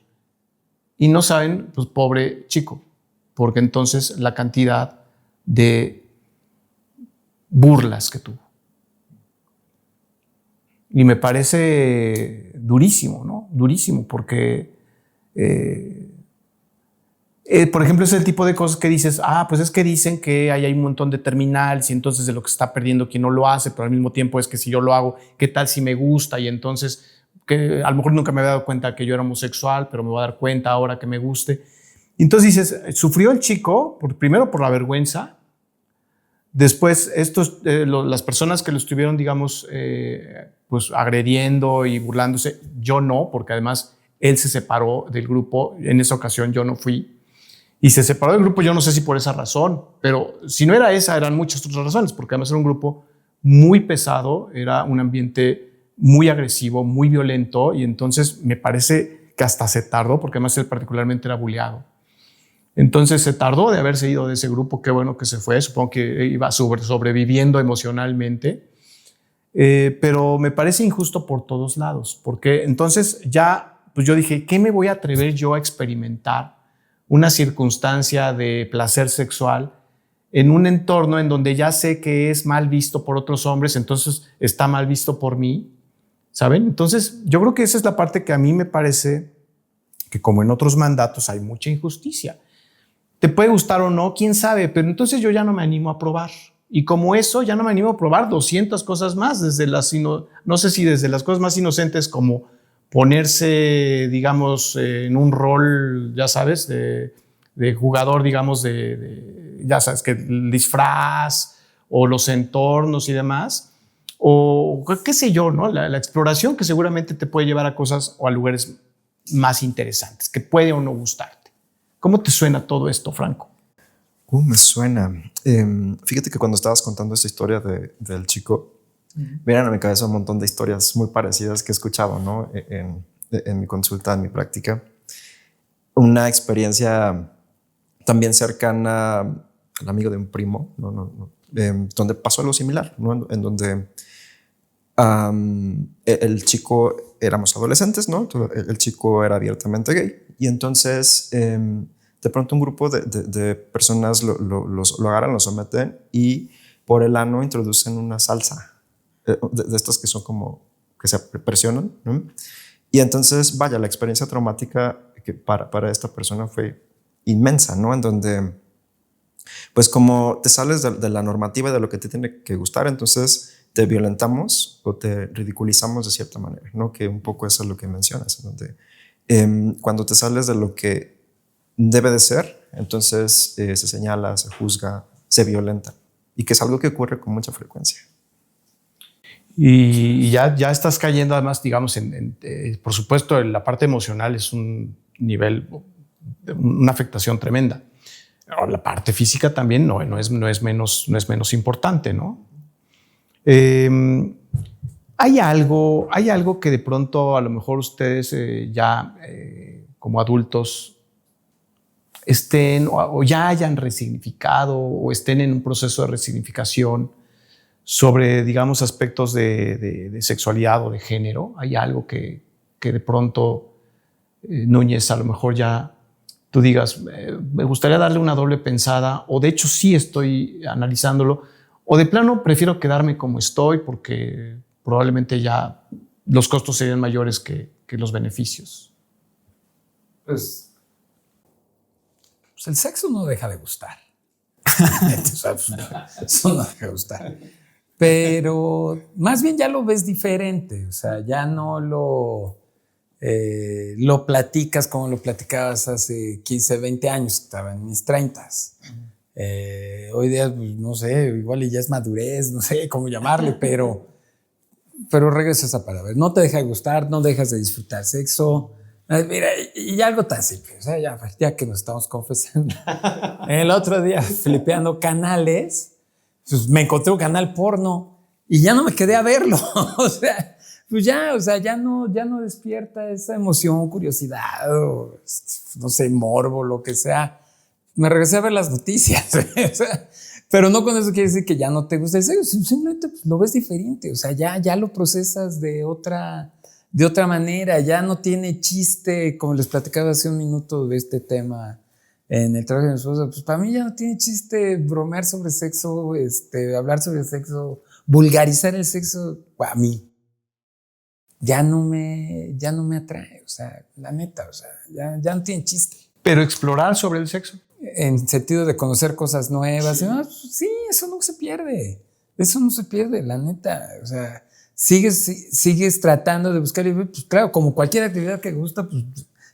Y no saben, pues pobre chico, porque entonces la cantidad de burlas que tuvo. Y me parece durísimo, ¿no? Durísimo, porque, por ejemplo, es el tipo de cosas que dices, pues es que dicen que ahí hay un montón de terminales y entonces de lo que está perdiendo quien no lo hace, pero al mismo tiempo es que si yo lo hago, ¿qué tal si me gusta? Y entonces, que a lo mejor nunca me había dado cuenta que yo era homosexual, pero me voy a dar cuenta ahora que me guste. Y entonces dices, sufrió el chico, primero por la vergüenza. Después, las personas que lo estuvieron, digamos, pues agrediendo y burlándose, yo no, porque además él se separó del grupo. En esa ocasión yo no fui. Y se separó del grupo, yo no sé si por esa razón, pero si no era esa, eran muchas otras razones, porque además era un grupo muy pesado, era un ambiente muy agresivo, muy violento, y entonces me parece que hasta se tardó, porque además él particularmente era bulleado. Entonces se tardó de haberse ido de ese grupo, qué bueno que se fue, supongo que iba sobreviviendo emocionalmente, pero me parece injusto por todos lados, porque entonces ya, pues yo dije, ¿qué me voy a atrever yo a experimentar una circunstancia de placer sexual en un entorno en donde ya sé que es mal visto por otros hombres, entonces está mal visto por mí, ¿saben? Entonces yo creo que esa es la parte que a mí me parece que, como en otros mandatos, hay mucha injusticia. Te puede gustar o no, quién sabe, pero entonces yo ya no me animo a probar. Y como eso, ya no me animo a probar 200 cosas más, no sé si desde las cosas más inocentes como ponerse, digamos, en un rol, ya sabes, de jugador, digamos, ya sabes, que el disfraz o los entornos y demás, o qué sé yo, ¿no? La exploración que seguramente te puede llevar a cosas o a lugares más interesantes, que puede o no gustarte. ¿Cómo te suena todo esto, Franco? Me suena. Fíjate que cuando estabas contando esta historia del chico, vienen a mi cabeza un montón de historias muy parecidas que he escuchado, ¿no? En mi consulta, en mi práctica. Una experiencia también cercana al amigo de un primo, donde pasó algo similar, ¿no? En donde el chico, éramos adolescentes, ¿no? El chico era abiertamente gay y entonces de pronto un grupo de personas lo agarran, lo someten y por el ano introducen una salsa de estas que son como que se presionan, ¿no? Y entonces, vaya, la experiencia traumática que para esta persona fue inmensa, ¿no? En donde, pues como te sales de la normativa de lo que te tiene que gustar, entonces te violentamos o te ridiculizamos de cierta manera, ¿no? Que un poco eso es lo que mencionas, en donde cuando te sales de lo que debe de ser, entonces se señala, se juzga, se violenta, y que es algo que ocurre con mucha frecuencia. Y ya estás cayendo además, digamos, por supuesto, la parte emocional es un nivel, una afectación tremenda. La parte física también no es menos importante, ¿no? Hay algo que de pronto a lo mejor ustedes como adultos estén o ya hayan resignificado o estén en un proceso de resignificación sobre, digamos, aspectos de sexualidad o de género. Hay algo que de pronto, Núñez, a lo mejor ya tú digas, me gustaría darle una doble pensada, o de hecho sí estoy analizándolo, o de plano prefiero quedarme como estoy porque probablemente ya los costos serían mayores que los beneficios. Pues el sexo no deja de gustar. Eso no deja de gustar. Pero más bien ya lo ves diferente, o sea, ya no lo platicas como lo platicabas hace 15, 20 años, que estaba en mis 30s. Hoy día, pues, no sé, igual ya es madurez, no sé cómo llamarle, pero regresa a esa palabra. No te deja de gustar, no dejas de disfrutar sexo. Mira, y algo tan simple, o sea, ya que nos estamos confesando. El otro día, flipeando canales, pues me encontré un canal porno y ya no me quedé a verlo. O sea, pues ya no despierta esa emoción, curiosidad, o, no sé, morbo, lo que sea. Me regresé a ver las noticias. O sea, pero no con eso quiere decir que ya no te gusta el sexo, simplemente pues, lo ves diferente. O sea, ya lo procesas de otra manera, ya no tiene chiste, como les platicaba hace un minuto de este tema en el trabajo de mi esposa. Pues para mí ya no tiene chiste bromear sobre sexo, hablar sobre sexo, vulgarizar el sexo, para mí. ya no me atrae, o sea, la neta, o sea, ya no tiene chiste. Pero explorar sobre el sexo. En sentido de conocer cosas nuevas, sí. ¿No? Sí, eso no se pierde, la neta, o sea, sigues tratando de buscar, y pues claro, como cualquier actividad que gusta, pues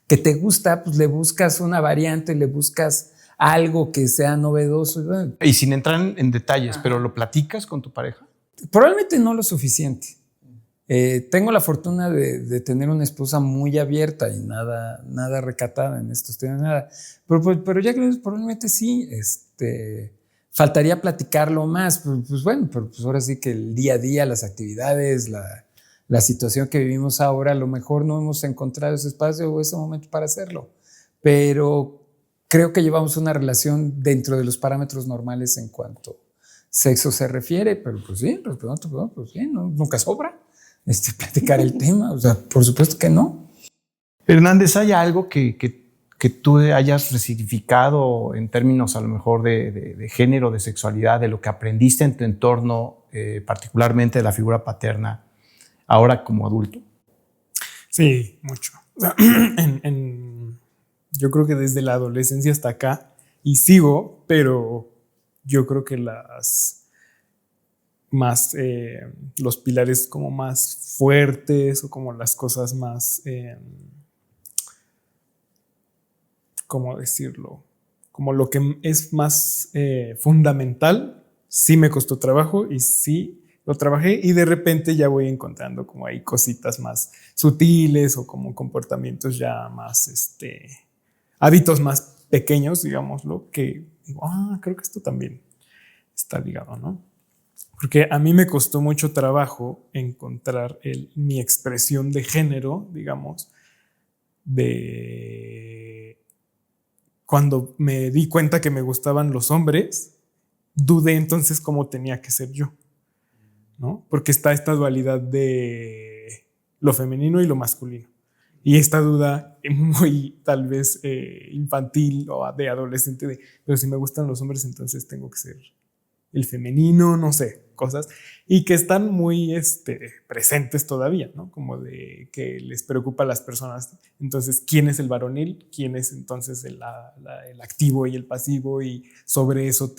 que te gusta, pues le buscas una variante, le buscas algo que sea novedoso. Bueno, y sin entrar en detalles, pero ¿lo platicas con tu pareja? Probablemente no lo suficiente. Tengo la fortuna de tener una esposa muy abierta y nada recatada en estos temas, nada. Pero ya creo que probablemente sí, faltaría platicarlo más. Pues bueno, pero pues ahora sí que el día a día, las actividades, la situación que vivimos ahora, a lo mejor no hemos encontrado ese espacio o ese momento para hacerlo. Pero creo que llevamos una relación dentro de los parámetros normales en cuanto sexo se refiere, pero pues sí, respondiendo, pues sí, nunca sobra platicar el tema, o sea, por supuesto que no. Hernández, ¿hay algo que tú hayas resignificado en términos a lo mejor de género, de sexualidad, de lo que aprendiste en tu entorno, particularmente de la figura paterna, ahora como adulto? Sí, mucho. O sea, yo creo que desde la adolescencia hasta acá, y sigo, pero yo creo que los pilares como más fuertes o como las cosas más, ¿cómo decirlo? Como lo que es más fundamental, sí me costó trabajo y sí lo trabajé, y de repente ya voy encontrando como hay cositas más sutiles o como comportamientos ya más, hábitos más pequeños, digámoslo, que digo, creo que esto también está ligado, ¿no? Porque a mí me costó mucho trabajo encontrar mi expresión de género, digamos, de cuando me di cuenta que me gustaban los hombres, dudé entonces cómo tenía que ser yo, ¿no? Porque está esta dualidad de lo femenino y lo masculino. Y esta duda muy tal vez infantil o de adolescente pero si me gustan los hombres entonces tengo que ser el femenino, no sé, cosas, y que están muy presentes todavía, ¿no? Como de que les preocupa a las personas, entonces, ¿quién es el varonil? ¿Quién es entonces el activo y el pasivo? Y sobre eso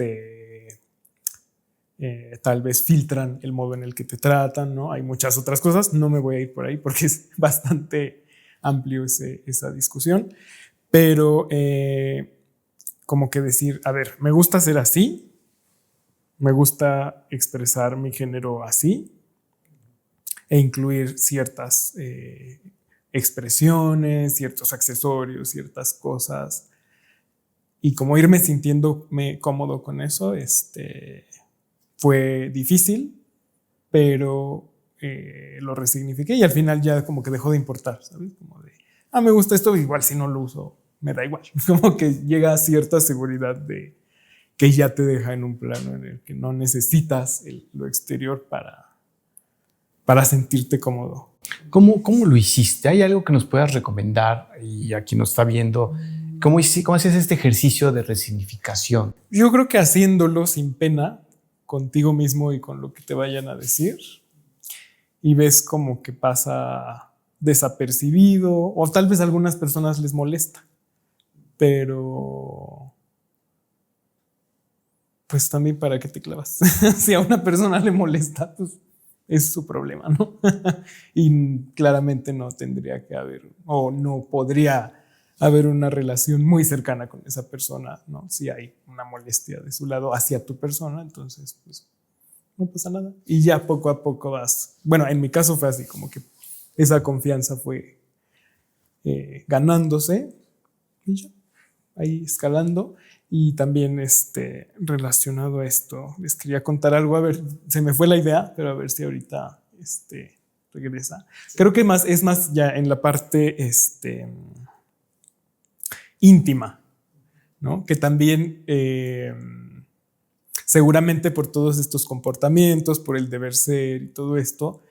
tal vez filtran el modo en el que te tratan, ¿no? Hay muchas otras cosas, no me voy a ir por ahí porque es bastante amplio esa discusión, pero como que decir, a ver, me gusta ser así, me gusta expresar mi género así e incluir ciertas expresiones, ciertos accesorios, ciertas cosas, y como irme sintiéndome cómodo con eso, fue difícil, pero lo resignifiqué y al final ya como que dejó de importar, ¿sabes? Como de, me gusta esto, igual si no lo uso, me da igual. Como que llega a cierta seguridad de que ya te deja en un plano en el que no necesitas lo exterior para sentirte cómodo. ¿Cómo lo hiciste? ¿Hay algo que nos puedas recomendar? Y a quien nos está viendo, ¿cómo haces este ejercicio de resignificación? Yo creo que haciéndolo sin pena, contigo mismo y con lo que te vayan a decir, y ves como que pasa desapercibido, o tal vez a algunas personas les molesta, pero pues también para qué te clavas. Si a una persona le molesta, pues es su problema, ¿no? Y claramente no tendría que haber, o no podría haber una relación muy cercana con esa persona, ¿no? Si hay una molestia de su lado hacia tu persona, entonces pues no pasa nada. Y ya poco a poco vas, bueno, en mi caso fue así, como que esa confianza fue ganándose y ya, ahí escalando. Y también relacionado a esto, les quería contar algo, a ver, se me fue la idea, pero a ver si ahorita regresa. Creo que es más ya en la parte íntima, ¿no? Que también seguramente por todos estos comportamientos, por el deber ser y todo esto,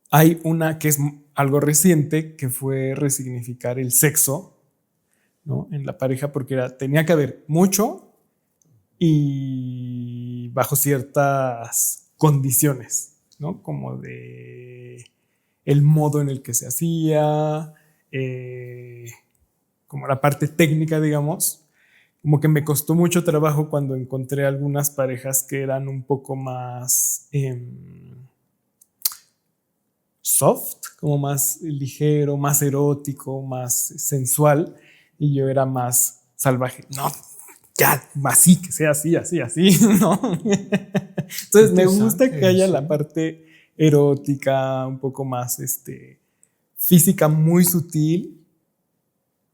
hay una que es algo reciente, que fue resignificar el sexo, ¿no? En la pareja, porque tenía que haber mucho y bajo ciertas condiciones, ¿no? Como de el modo en el que se hacía, como la parte técnica, digamos. Como que me costó mucho trabajo cuando encontré algunas parejas que eran un poco más soft, como más ligero, más erótico, más sensual, y yo era más salvaje. No, ya, así, que sea así, así, así, ¿no? Entonces me gusta que haya la parte erótica, un poco más física, muy sutil,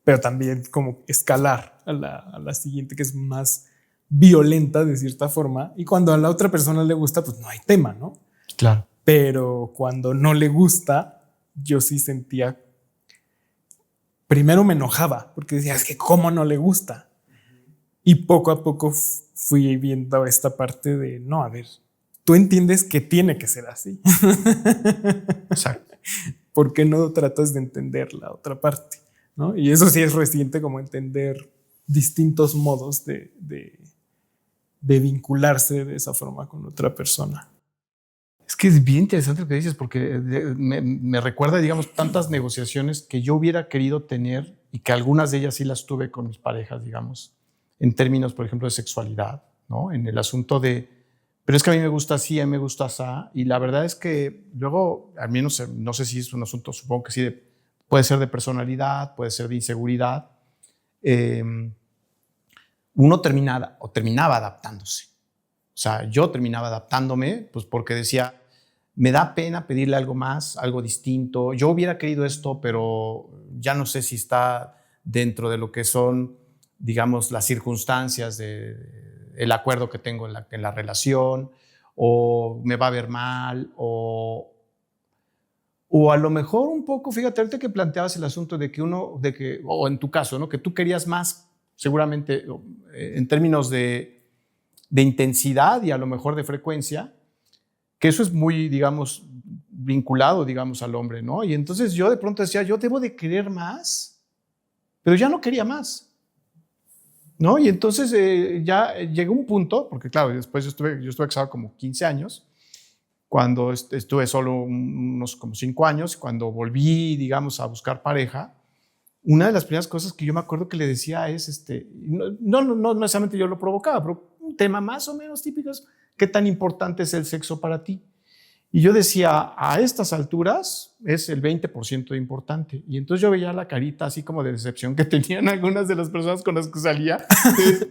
pero también como escalar a la siguiente, que es más violenta de cierta forma. Y cuando a la otra persona le gusta, pues no hay tema, ¿no? Claro. Pero cuando no le gusta, yo sí sentía, primero me enojaba, porque decía, es que cómo no le gusta. Y poco a poco fui viendo esta parte de, no, a ver, tú entiendes que tiene que ser así. Exacto. ¿Por qué no tratas de entender la otra parte? ¿No? Y eso sí es reciente, como entender distintos modos de vincularse de esa forma con otra persona. Es que es bien interesante lo que dices, porque me recuerda, digamos, tantas negociaciones que yo hubiera querido tener y que algunas de ellas sí las tuve con mis parejas, digamos, en términos, por ejemplo, de sexualidad, ¿no? En el asunto de, pero es que a mí me gusta así, a mí me gusta así, y la verdad es que luego, a mí no sé si es un asunto, supongo que sí, puede ser de personalidad, puede ser de inseguridad, uno terminaba adaptándose. O sea, yo terminaba adaptándome, pues porque decía, me da pena pedirle algo más, algo distinto. Yo hubiera querido esto, pero ya no sé si está dentro de lo que son, digamos, las circunstancias el acuerdo que tengo en la relación, o me va a ver mal, o a lo mejor un poco, fíjate, ahorita que planteabas el asunto de que o en tu caso, ¿no? Que tú querías más, seguramente, en términos de intensidad y a lo mejor de frecuencia, que eso es muy, digamos, vinculado, digamos, al hombre, ¿no? Y entonces yo de pronto decía, yo debo de querer más, pero ya no quería más, ¿no? Y entonces ya llegó un punto, porque claro, después yo estuve casado como 15 años, cuando estuve solo unos como 5 años, cuando volví, digamos, a buscar pareja, una de las primeras cosas que yo me acuerdo que le decía es, no necesariamente yo lo provocaba, pero un tema más o menos típico es, ¿qué tan importante es el sexo para ti? Y yo decía, a estas alturas es el 20% de importante. Y entonces yo veía la carita así como de decepción que tenían algunas de las personas con las que salía,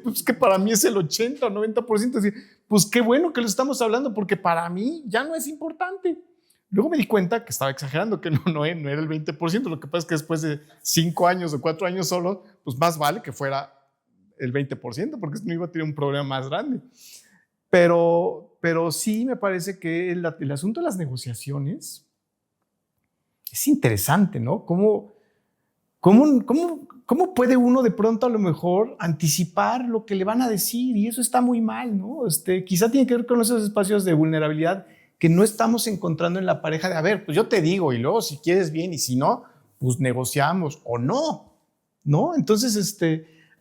pues que para mí es el 80 o 90%. Así, pues qué bueno que lo estamos hablando, porque para mí ya no es importante. Luego me di cuenta que estaba exagerando, que no era el 20%. Lo que pasa es que después de 5 años o 4 años solo, pues más vale que fuera el 20%, porque no iba a tener un problema más grande. Pero sí me parece que el asunto de las negociaciones es interesante, ¿no? ¿Cómo puede uno de pronto a lo mejor anticipar lo que le van a decir? Y eso está muy mal, ¿no? Quizá tiene que ver con esos espacios de vulnerabilidad que no estamos encontrando en la pareja de, a ver, pues yo te digo y luego si quieres bien y si no, pues negociamos o no, ¿no? Entonces,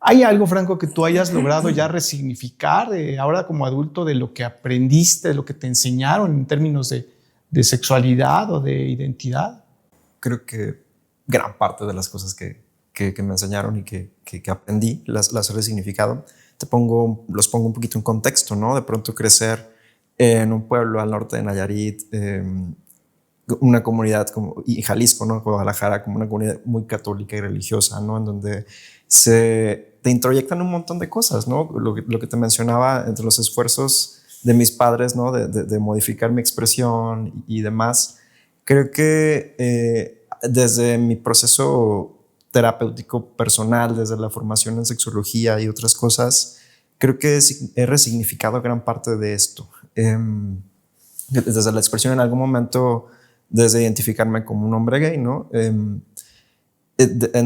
¿hay algo, Franco, que tú hayas logrado ya resignificar ahora como adulto de lo que aprendiste, de lo que te enseñaron en términos de sexualidad o de identidad? Creo que gran parte de las cosas que me enseñaron y que aprendí las he resignificado. Los pongo un poquito en contexto, ¿no? De pronto crecer en un pueblo al norte de Nayarit, una comunidad y Jalisco, ¿no? Guadalajara, como una comunidad muy católica y religiosa, ¿no? En donde te introyectan un montón de cosas, ¿no? Lo que te mencionaba, entre los esfuerzos de mis padres, ¿no? De modificar mi expresión y demás. Creo que desde mi proceso terapéutico personal, desde la formación en sexología y otras cosas, creo que he resignificado gran parte de esto. Desde la expresión en algún momento, desde identificarme como un hombre gay, ¿no? En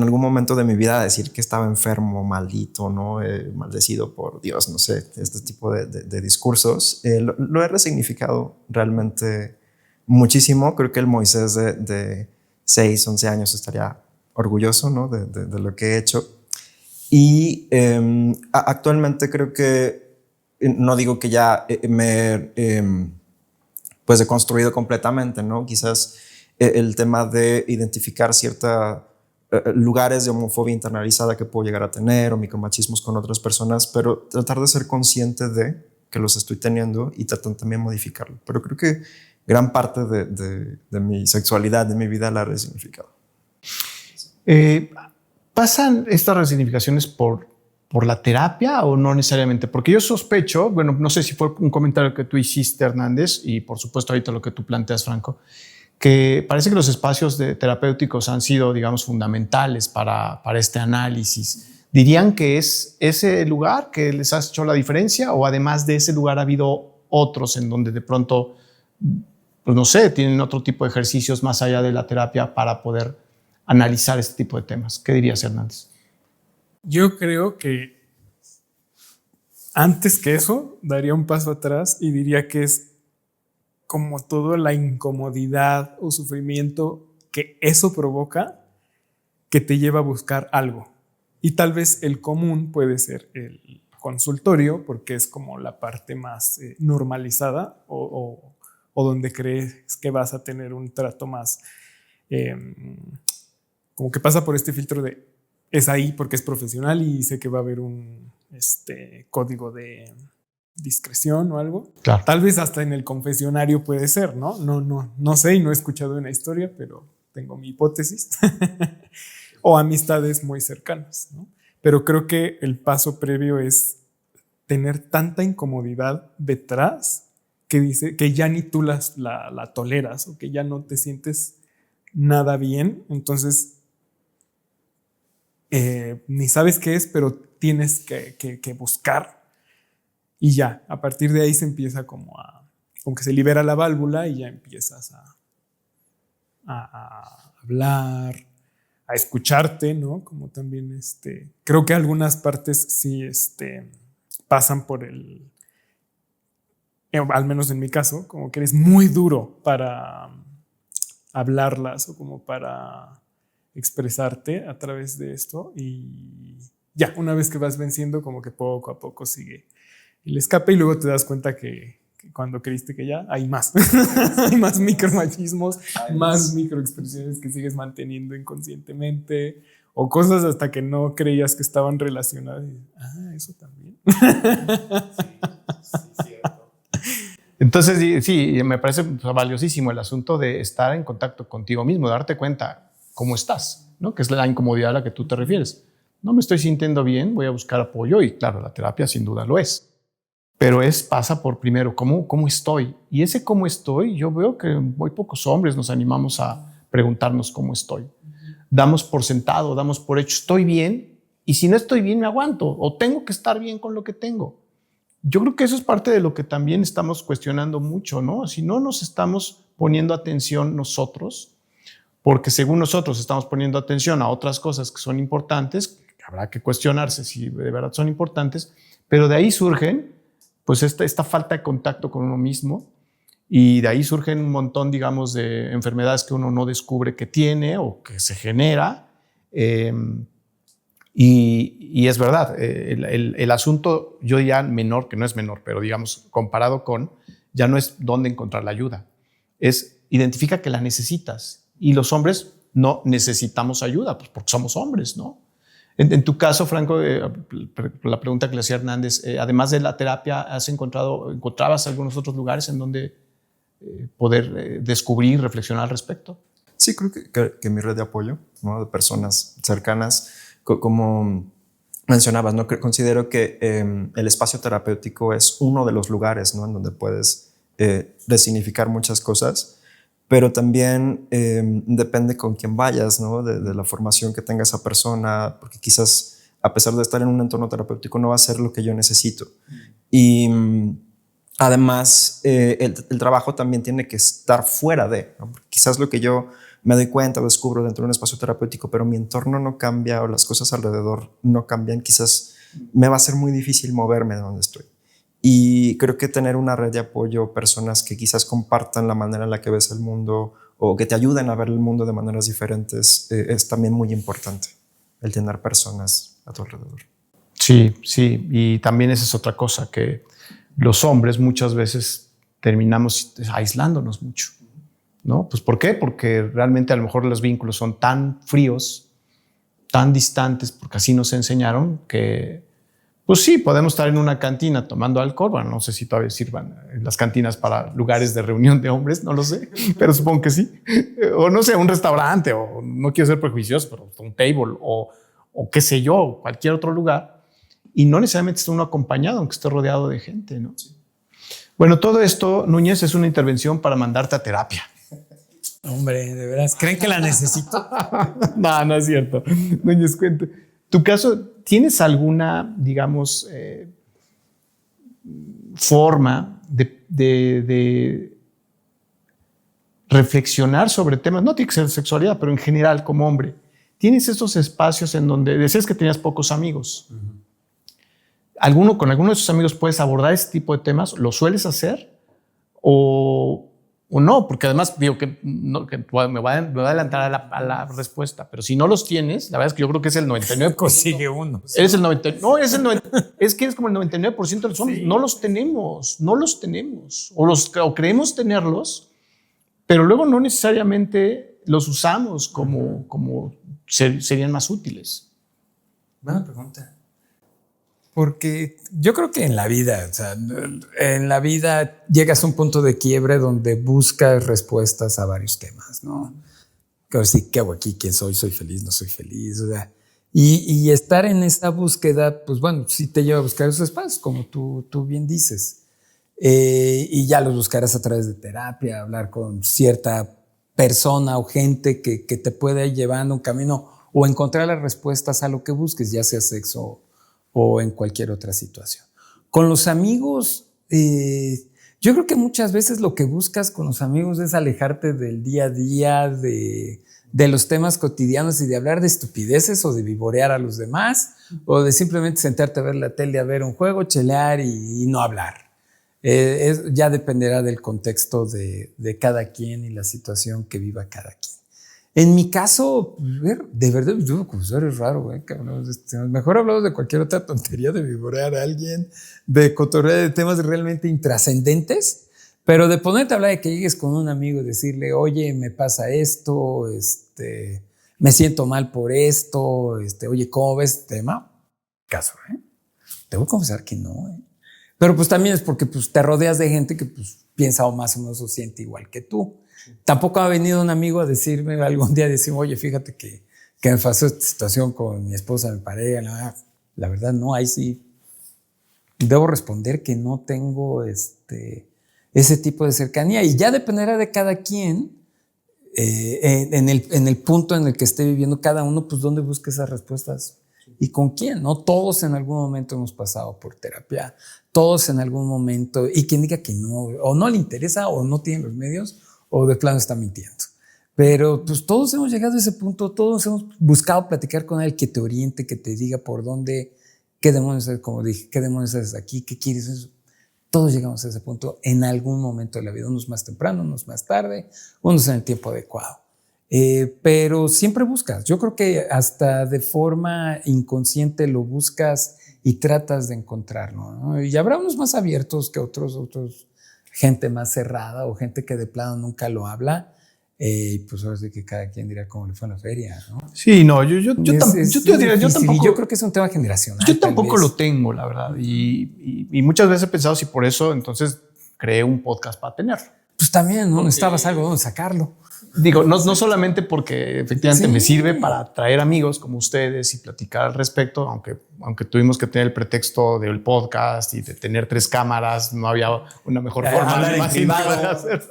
algún momento de mi vida decir que estaba enfermo, maldito, ¿no? Maldecido por Dios, no sé, este tipo de discursos, lo he resignificado realmente muchísimo. Creo que el Moisés de 6, 11 años estaría orgulloso, ¿no? de lo que he hecho. Y actualmente creo que, no digo que ya me pues deconstruido completamente, ¿no? Quizás el tema de identificar ciertos lugares de homofobia internalizada que puedo llegar a tener o micromachismos con otras personas, pero tratar de ser consciente de que los estoy teniendo y tratar también de modificarlo. Pero creo que gran parte de mi sexualidad, de mi vida, la ha resignificado. ¿Pasan estas resignificaciones por la terapia o no necesariamente? Porque yo sospecho, bueno, no sé si fue un comentario que tú hiciste, Hernández, y por supuesto ahorita lo que tú planteas, Franco, que parece que los espacios terapéuticos han sido, digamos, fundamentales para este análisis. ¿Dirían que es ese lugar que les ha hecho la diferencia o además de ese lugar ha habido otros en donde de pronto, pues no sé, tienen otro tipo de ejercicios más allá de la terapia para poder analizar este tipo de temas? ¿Qué dirías, Hernández? Yo creo que antes que eso daría un paso atrás y diría que es como toda la incomodidad o sufrimiento que eso provoca que te lleva a buscar algo. Y tal vez el común puede ser el consultorio, porque es como la parte más normalizada o donde crees que vas a tener un trato más, como que pasa por este filtro de es ahí porque es profesional y sé que va a haber un código de discreción o algo. Claro. Tal vez hasta en el confesionario puede ser, ¿no? No sé y no he escuchado una historia, pero tengo mi hipótesis. O amistades muy cercanas, ¿no? Pero creo que el paso previo es tener tanta incomodidad detrás que dice que ya ni tú la toleras o que ya no te sientes nada bien. Entonces, ni sabes qué es, pero tienes que buscar. Y ya, a partir de ahí se empieza como que se libera la válvula y ya empiezas a hablar, a escucharte, ¿no? Como también creo que algunas partes sí pasan por al menos en mi caso, como que eres muy duro para hablarlas o como para expresarte a través de esto y ya, una vez que vas venciendo, como que poco a poco sigue el escape y luego te das cuenta que cuando creíste que ya hay más, hay más micromachismos, más microexpresiones que sigues manteniendo inconscientemente o cosas hasta que no creías que estaban relacionadas. Eso también. Sí, cierto. Entonces, sí, me parece valiosísimo el asunto de estar en contacto contigo mismo, darte cuenta cómo estás, ¿no? Que es la incomodidad a la que tú te refieres. No me estoy sintiendo bien, voy a buscar apoyo y claro, la terapia sin duda lo es. Pero pasa por primero, ¿cómo estoy? Y ese cómo estoy, yo veo que muy pocos hombres nos animamos a preguntarnos cómo estoy. Damos por sentado, damos por hecho, estoy bien, y si no estoy bien me aguanto, o tengo que estar bien con lo que tengo. Yo creo que eso es parte de lo que también estamos cuestionando mucho, ¿no? Si no nos estamos poniendo atención nosotros, porque según nosotros estamos poniendo atención a otras cosas que son importantes, habrá que cuestionarse si de verdad son importantes, pero de ahí surgen pues esta falta de contacto con uno mismo y de ahí surgen un montón, digamos, de enfermedades que uno no descubre que tiene o que se genera. Y es verdad, el asunto, yo diría menor, que no es menor, pero digamos, comparado con, ya no es dónde encontrar la ayuda, es identifica que la necesitas. Y los hombres no necesitamos ayuda, pues porque somos hombres, ¿no? En tu caso, Franco, la pregunta que le hacía Hernández, además de la terapia, ¿encontrabas algunos otros lugares en donde poder descubrir, reflexionar al respecto? Sí, creo que mi red de apoyo, ¿no? De personas cercanas, como mencionabas, ¿no? Considero que el espacio terapéutico es uno de los lugares, ¿no? En donde puedes resignificar muchas cosas, pero también depende con quién vayas, ¿no? De la formación que tenga esa persona, porque quizás a pesar de estar en un entorno terapéutico no va a ser lo que yo necesito. Y además el trabajo también tiene que estar fuera de, ¿no? Quizás lo que yo me doy cuenta o descubro dentro de un espacio terapéutico, pero mi entorno no cambia o las cosas alrededor no cambian, quizás me va a ser muy difícil moverme de donde estoy. Y creo que tener una red de apoyo, personas que quizás compartan la manera en la que ves el mundo o que te ayuden a ver el mundo de maneras diferentes, es también muy importante, el tener personas a tu alrededor. Sí, sí, y también esa es otra cosa, que los hombres muchas veces terminamos aislándonos mucho. ¿no? Pues ¿por qué? Porque realmente a lo mejor los vínculos son tan fríos, tan distantes, porque así nos enseñaron que, pues sí, podemos estar en una cantina tomando alcohol. Bueno, no sé si todavía sirvan las cantinas para lugares de reunión de hombres, no lo sé, pero supongo que sí. O no sé, un restaurante, o no quiero ser prejuicioso, pero un table, o qué sé yo, cualquier otro lugar. Y no necesariamente está uno acompañado, aunque esté rodeado de gente, ¿no? Sí. Bueno, todo esto, Núñez, es una intervención para mandarte a terapia. Hombre, de veras, ¿creen que la necesito? No, no es cierto. Núñez, cuenta. Tu caso, ¿tienes alguna, digamos, forma de reflexionar sobre temas? No tiene que ser sexualidad, pero en general, como hombre, ¿tienes estos espacios en donde decías que tenías pocos amigos? ¿Con alguno de esos amigos puedes abordar este tipo de temas? ¿Lo sueles hacer? ¿O no? Porque además digo que me voy a adelantar a la respuesta, pero si no los tienes, la verdad es que yo creo que es el 99%. Consigue uno. Eres el 99%. No, es que eres como el 99% de los hombres. Sí. No los tenemos. O creemos tenerlos, pero luego no necesariamente los usamos como serían más útiles. Buena pregunta. Porque yo creo que en la vida llegas a un punto de quiebre donde buscas respuestas a varios temas, ¿no? ¿Qué hago aquí? ¿Quién soy? ¿Soy feliz? ¿No soy feliz? O sea, y estar en esa búsqueda, pues bueno, sí te lleva a buscar esos espacios, como tú bien dices. Y ya los buscarás a través de terapia, hablar con cierta persona o gente que te pueda ir llevando un camino o encontrar las respuestas a lo que busques, ya sea sexo o en cualquier otra situación. Con los amigos, yo creo que muchas veces lo que buscas con los amigos es alejarte del día a día, de los temas cotidianos y de hablar de estupideces o de vivorear a los demás o de simplemente sentarte a ver la tele, a ver un juego, chelear y no hablar. Ya dependerá del contexto de cada quien y la situación que viva cada quien. En mi caso, de verdad, eres raro, güey. Mejor hablamos de cualquier otra tontería, de vivorear a alguien, de cotorrear de temas realmente intrascendentes, pero de ponerte a hablar de que llegues con un amigo y decirle, oye, me pasa esto, me siento mal por esto, oye, ¿cómo ves este tema? Caso, Debo confesar que no, Pero pues también es porque pues, te rodeas de gente que pues, piensa o más o menos o siente igual que tú. Tampoco ha venido un amigo a decirme algún día, oye, fíjate que me pasó esta situación con mi esposa, mi pareja. La verdad, no, ahí sí debo responder que no tengo ese tipo de cercanía. Y ya dependerá de cada quien, en el punto en el que esté viviendo cada uno, pues dónde busca esas respuestas y con quién, ¿no? Todos en algún momento hemos pasado por terapia, todos en algún momento, y quien diga que no, o no le interesa, o no tiene los medios, o de plano está mintiendo. Pero pues todos hemos llegado a ese punto, todos hemos buscado platicar con alguien que te oriente, que te diga por dónde, qué demonios es, como dije, qué demonios es aquí, qué quieres eso. Todos llegamos a ese punto en algún momento de la vida, unos más temprano, unos más tarde, unos en el tiempo adecuado. Pero siempre buscas, yo creo que hasta de forma inconsciente lo buscas y tratas de encontrarlo, ¿no? Y habrá unos más abiertos que otros, gente más cerrada o gente que de plano nunca lo habla. Pues ahora sí que cada quien dirá cómo le fue en la feria, ¿no? Sí, no, yo tampoco. Yo creo que es un tema generacional. Yo tampoco lo tengo, la verdad. Y muchas veces he pensado si por eso entonces creé un podcast para tenerlo. Pues también, ¿no? Necesitabas algo donde sacarlo. Digo, no solamente porque efectivamente me sirve para traer amigos como ustedes y platicar al respecto, aunque tuvimos que tener el pretexto del podcast y de tener 3 cámaras, no había una mejor forma más de hacerlo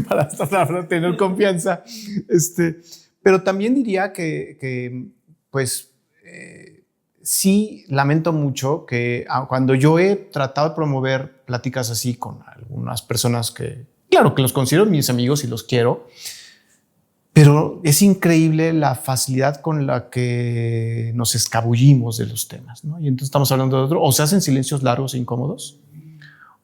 para tener confianza. Pero también diría que pues sí lamento mucho que cuando yo he tratado de promover pláticas así con algunas personas que claro que los considero mis amigos y los quiero, pero es increíble la facilidad con la que nos escabullimos de los temas, ¿no? Y entonces estamos hablando de otro, o se hacen silencios largos e incómodos,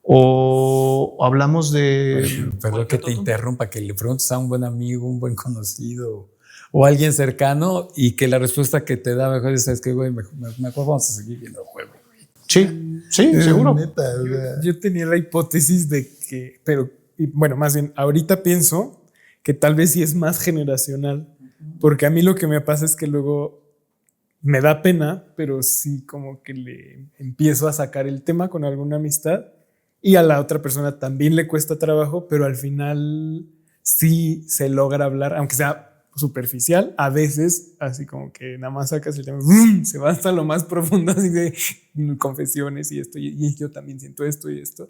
o hablamos de... Perdón que te interrumpa, que le preguntes a un buen amigo, un buen conocido o alguien cercano y que la respuesta que te da mejor es, ¿sabes qué, güey? Mejor vamos a seguir viendo el juego. Sí, seguro. Neta, yo tenía la hipótesis de que, pero y bueno, más bien, ahorita pienso que tal vez sí es más generacional, porque a mí lo que me pasa es que luego me da pena, pero sí como que le empiezo a sacar el tema con alguna amistad y a la otra persona también le cuesta trabajo, pero al final sí se logra hablar, aunque sea superficial, a veces así como que nada más sacas el tema, ¡bum! Se va hasta lo más profundo así de confesiones y esto, y yo también siento esto y esto.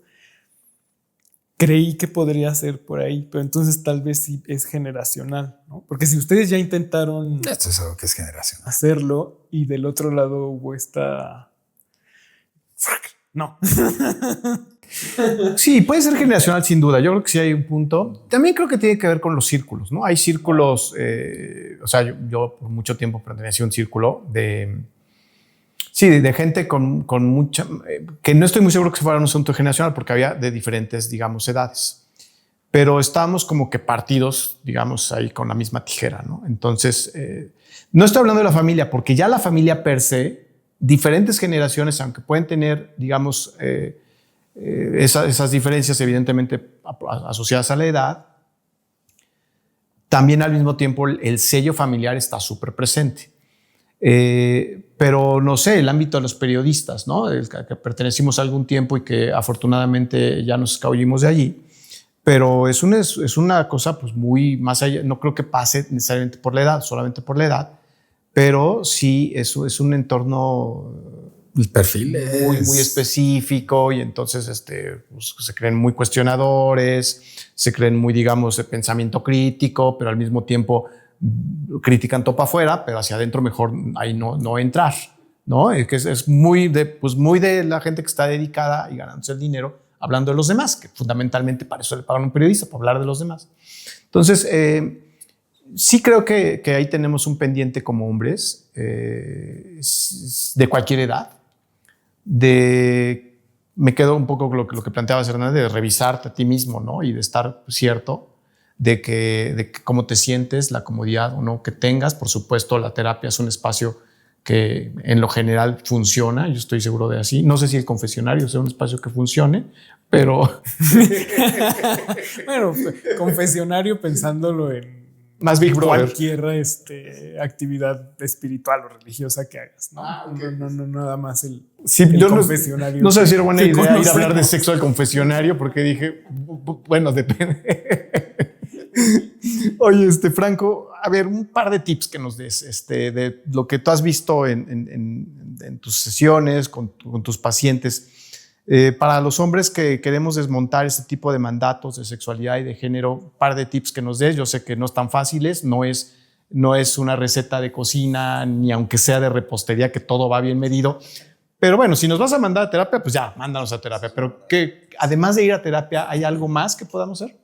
Creí que podría ser por ahí, pero entonces tal vez sí es generacional, ¿no? Porque si ustedes ya intentaron Esto es algo que es generacional. hacerlo y del otro lado hubo esta... No. Sí, puede ser generacional sin duda. Yo creo que sí hay un punto. También creo que tiene que ver con los círculos, ¿no? Hay círculos, o sea, yo por mucho tiempo pertenecí a un círculo de gente con mucha, que no estoy muy seguro que se fuera un asunto generacional porque había de diferentes, digamos, edades. Pero estábamos como que partidos, digamos, ahí con la misma tijera, ¿no? Entonces, no estoy hablando de la familia, porque ya la familia per se, diferentes generaciones, aunque pueden tener, digamos, esas diferencias evidentemente asociadas a la edad, también al mismo tiempo el sello familiar está súper presente. Pero no sé, el ámbito de los periodistas, ¿no? El que pertenecimos algún tiempo y que afortunadamente ya nos escabullimos de allí, pero es una cosa pues muy más allá, no creo que pase necesariamente por la edad, solamente por la edad, pero sí eso es un entorno el perfil muy específico y entonces pues, se creen muy cuestionadores, se creen muy, digamos, de pensamiento crítico, pero al mismo tiempo critican todo para afuera, pero hacia adentro mejor ahí no entrar, ¿no? Es muy de la gente que está dedicada y ganándose el dinero hablando de los demás, que fundamentalmente para eso le pagan a un periodista, para hablar de los demás. Entonces, sí creo que ahí tenemos un pendiente como hombres de cualquier edad. Me quedo un poco con lo que planteabas, Hernández, de revisarte a ti mismo, ¿no? Y de estar cierto de que cómo te sientes, la comodidad o no que tengas. Por supuesto, la terapia es un espacio que en lo general funciona, yo estoy seguro de así. No sé si el confesionario sea un espacio que funcione, pero... Bueno, confesionario pensándolo en más Big Brother. Cualquier actividad espiritual o religiosa que hagas, ¿no? No, nada más el confesionario. No sé si era buena idea ir a hablar de sexo al confesionario, porque dije, bueno, depende. Oye, Franco, a ver, un par de tips que nos des de lo que tú has visto en tus sesiones con tus pacientes. Para los hombres que queremos desmontar este tipo de mandatos de sexualidad y de género, un par de tips que nos des. Yo sé que no están fáciles, no es una receta de cocina, ni aunque sea de repostería, que todo va bien medido. Pero bueno, si nos vas a mandar a terapia, pues ya, mándanos a terapia. Pero que además de ir a terapia, ¿hay algo más que podamos hacer?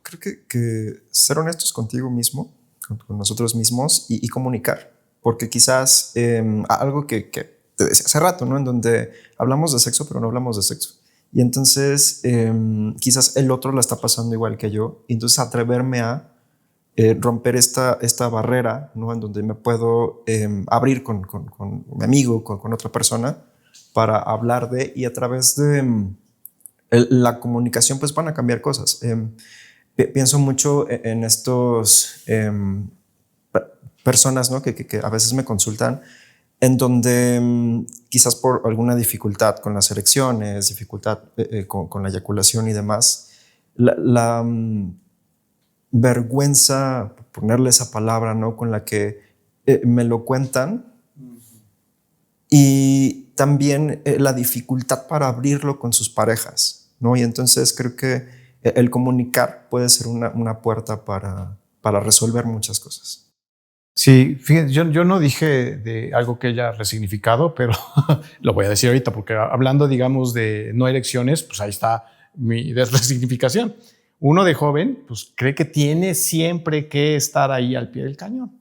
Creo que ser honestos contigo mismo, con nosotros mismos y comunicar. Porque quizás algo que te decía hace rato, ¿no? En donde hablamos de sexo, pero no hablamos de sexo. Y entonces quizás el otro la está pasando igual que yo. Y entonces atreverme a romper esta barrera, ¿no? En donde me puedo abrir con mi amigo, con otra persona, para hablar de, y a través de la comunicación pues van a cambiar cosas. Pienso mucho en estos personas, ¿no? que a veces me consultan, en donde quizás por alguna dificultad con las erecciones, dificultad con la eyaculación y demás, la vergüenza, ponerle esa palabra, ¿no? Con la que me lo cuentan, y también la dificultad para abrirlo con sus parejas, ¿no? Y entonces creo que el comunicar puede ser una puerta para resolver muchas cosas. Sí, fíjense, yo no dije de algo que haya resignificado, pero lo voy a decir ahorita, porque hablando, digamos, de no erecciones, pues ahí está mi resignificación. Uno de joven, pues cree que tiene siempre que estar ahí al pie del cañón.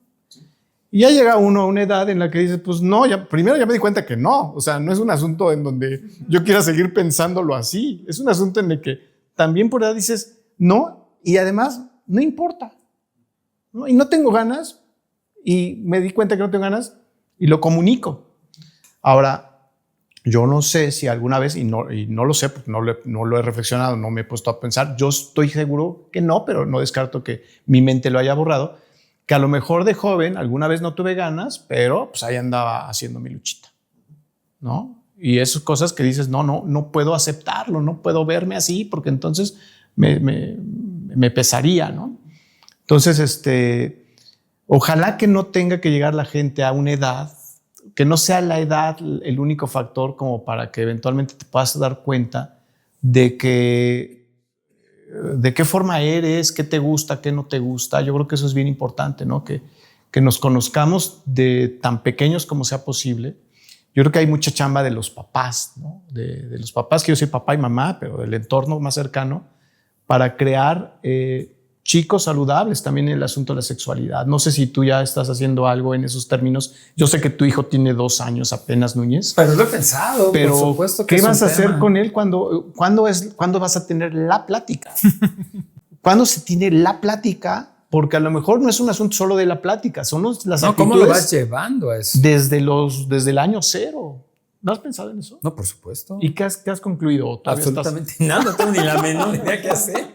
Y ya llega uno a una edad en la que dice, pues no, primero ya me di cuenta que no. O sea, no es un asunto en donde yo quiera seguir pensándolo así. Es un asunto en el que también por edad dices, no, y además no importa, ¿no? Y no tengo ganas, y me di cuenta que no tengo ganas y lo comunico. Ahora, Yo no sé si alguna vez, y no lo sé porque no lo he reflexionado, no me he puesto a pensar, yo estoy seguro que no, pero no descarto que mi mente lo haya borrado, que a lo mejor de joven alguna vez no tuve ganas, pero pues ahí andaba haciendo mi luchita, ¿no? Y esas cosas que dices, no puedo aceptarlo, no puedo verme así, porque entonces me pesaría, ¿no? Entonces, ojalá que no tenga que llegar la gente a una edad, que no sea la edad el único factor como para que eventualmente te puedas dar cuenta de qué forma eres, qué te gusta, qué no te gusta. Yo creo que eso es bien importante, ¿no? Que nos conozcamos de tan pequeños como sea posible. Yo creo que hay mucha chamba de los papás, ¿no? De los papás, que yo soy papá y mamá, pero del entorno más cercano, para crear chicos saludables. También el asunto de la sexualidad. No sé si tú ya estás haciendo algo en esos términos. Yo sé que tu hijo tiene 2 años apenas, Núñez. Pero lo he pensado, pero por supuesto que ¿qué es vas un a hacer tema. con él cuándo vas a tener la plática? ¿Cuándo se tiene la plática? Porque a lo mejor no es un asunto solo de la plática, son las actitudes. ¿Cómo lo vas llevando a eso? Desde el año 0. ¿No has pensado en eso? No, por supuesto. ¿Y qué has concluido? Absolutamente nada, no tengo ni la menor idea qué hacer.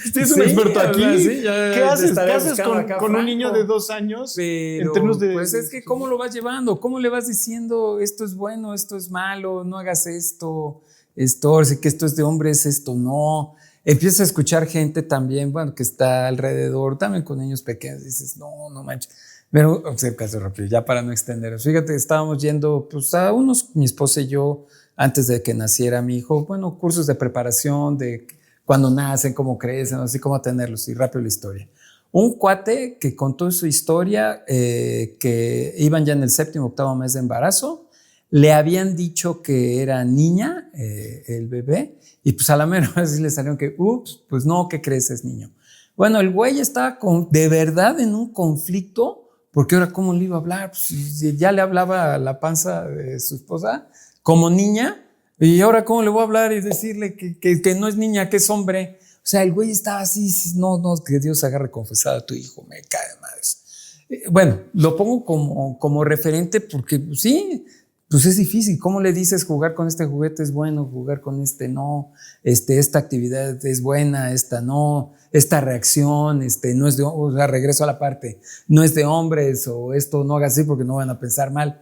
Usted es un experto aquí. ¿Qué haces con un niño de 2 años? Pero, en términos de, pues es que ¿cómo lo vas llevando? ¿Cómo le vas diciendo esto es bueno, esto es malo, no hagas esto, sé que esto es de hombres, esto no? Empiezas a escuchar gente también, bueno, que está alrededor, también con niños pequeños, dices, no manches. Pero, caso rápido, ya para no extenderos. Fíjate, estábamos yendo pues, a mi esposa y yo, antes de que naciera mi hijo, bueno, cursos de preparación, de cuando nacen, cómo crecen, así cómo tenerlos, y rápido la historia. Un cuate que contó su historia, que iban ya en el 7º, 8º mes de embarazo, le habían dicho que era niña, el bebé, y pues a la mera así le salieron que, pues no, ¿qué crees? Es niño. Bueno, el güey estaba de verdad en un conflicto, porque ahora cómo le iba a hablar, pues ya le hablaba a la panza de su esposa como niña, y ahora cómo le voy a hablar y decirle que no es niña, que es hombre. O sea, el güey estaba así, no, que Dios agarre confesado a tu hijo, me cae de madres. Bueno, lo pongo como referente porque pues, sí, pues es difícil. ¿Cómo le dices jugar con este juguete es bueno, jugar con este no? Esta actividad es buena, esta no, esta reacción, no es de, o sea, regreso a la parte, no es de hombres, o esto no hagas así porque no van a pensar mal.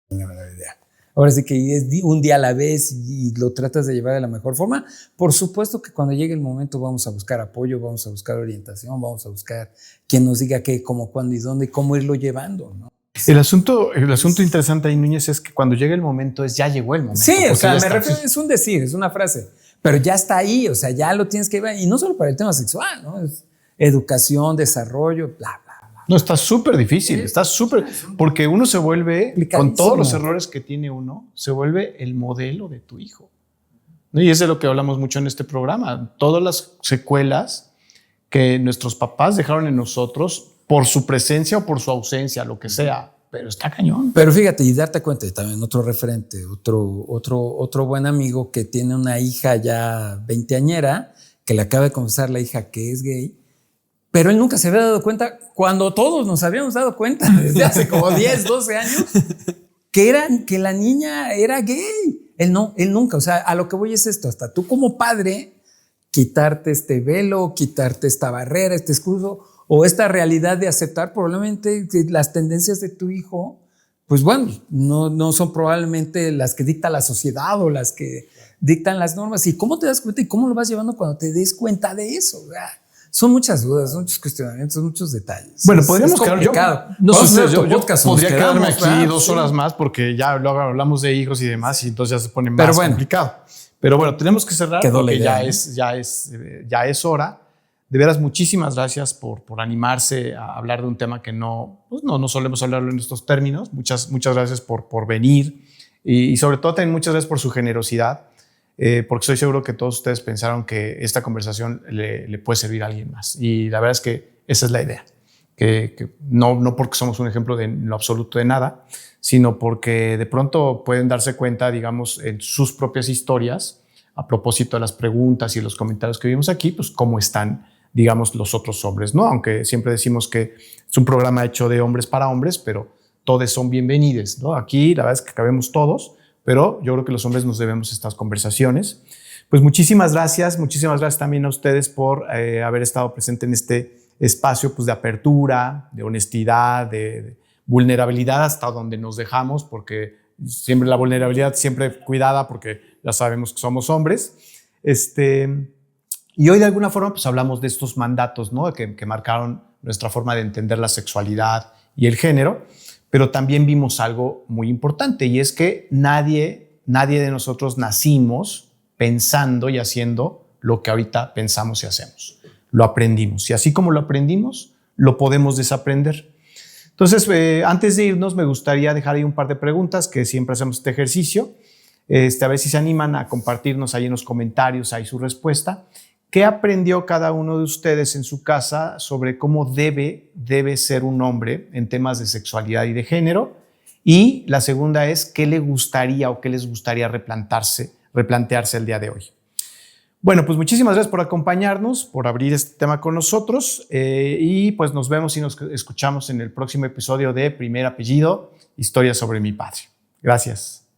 No me da idea. Ahora sí que es un día a la vez y lo tratas de llevar de la mejor forma. Por supuesto que cuando llegue el momento vamos a buscar apoyo, vamos a buscar orientación, vamos a buscar quien nos diga qué, cómo, cuándo y dónde, y cómo irlo llevando, ¿no? El asunto interesante ahí, Núñez, es que cuando llegue el momento ya llegó el momento. Sí, o sea, me refiero, es un decir, es una frase, pero ya está ahí, o sea, ya lo tienes que llevar, y no solo para el tema sexual, ¿no? Es educación, desarrollo, bla, bla. No, está súper difícil, está súper, porque uno se vuelve, con todos los errores que tiene uno, se vuelve el modelo de tu hijo. ¿No? Y es de lo que hablamos mucho en este programa. Todas las secuelas que nuestros papás dejaron en nosotros por su presencia o por su ausencia, lo que sea, pero está cañón. Pero fíjate, y darte cuenta, y también otro referente, otro buen amigo que tiene una hija ya veinteañera, que le acaba de confesar la hija que es gay, pero él nunca se había dado cuenta, cuando todos nos habíamos dado cuenta desde hace como 10, 12 años, que la niña era gay. Él nunca, o sea, a lo que voy es esto, hasta tú como padre, quitarte este velo, quitarte esta barrera, este escudo, o esta realidad de aceptar probablemente que las tendencias de tu hijo, pues bueno, no son probablemente las que dicta la sociedad o las que dictan las normas. ¿Y cómo te das cuenta y cómo lo vas llevando cuando te des cuenta de eso? Son muchas dudas, muchos cuestionamientos, muchos detalles. Bueno, podríamos quedar. Yo podría quedarme aquí 2 horas más porque ya luego hablamos de hijos y demás y entonces ya se pone más complicado. Pero bueno, tenemos que cerrar porque ya es hora. De veras, muchísimas gracias por animarse a hablar de un tema que no solemos hablarlo en estos términos. Muchas gracias por venir y sobre todo también muchas gracias por su generosidad. Porque estoy seguro que todos ustedes pensaron que esta conversación le puede servir a alguien más. Y la verdad es que esa es la idea. Que no porque somos un ejemplo en lo absoluto de nada, sino porque de pronto pueden darse cuenta, digamos, en sus propias historias, a propósito de las preguntas y los comentarios que vimos aquí, pues cómo están, digamos, los otros hombres, ¿no? Aunque siempre decimos que es un programa hecho de hombres para hombres, pero todos son bienvenidos, ¿no? Aquí la verdad es que cabemos todos, pero yo creo que los hombres nos debemos estas conversaciones. Pues muchísimas gracias también a ustedes por haber estado presente en este espacio pues, de apertura, de honestidad, de vulnerabilidad hasta donde nos dejamos, porque siempre la vulnerabilidad siempre cuidada porque ya sabemos que somos hombres. Y hoy de alguna forma pues hablamos de estos mandatos, ¿no? que marcaron nuestra forma de entender la sexualidad y el género, pero también vimos algo muy importante y es que nadie de nosotros nacimos pensando y haciendo lo que ahorita pensamos y hacemos. Lo aprendimos y así como lo aprendimos, lo podemos desaprender. Entonces, antes de irnos, me gustaría dejar ahí un par de preguntas que siempre hacemos este ejercicio. A ver si se animan a compartirnos ahí en los comentarios ahí su respuesta. ¿Qué aprendió cada uno de ustedes en su casa sobre cómo debe ser un hombre en temas de sexualidad y de género? Y la segunda es, ¿qué le gustaría o qué les gustaría replantearse el día de hoy? Bueno, pues muchísimas gracias por acompañarnos, por abrir este tema con nosotros y pues nos vemos y nos escuchamos en el próximo episodio de Primer Apellido, Historia sobre mi padre. Gracias.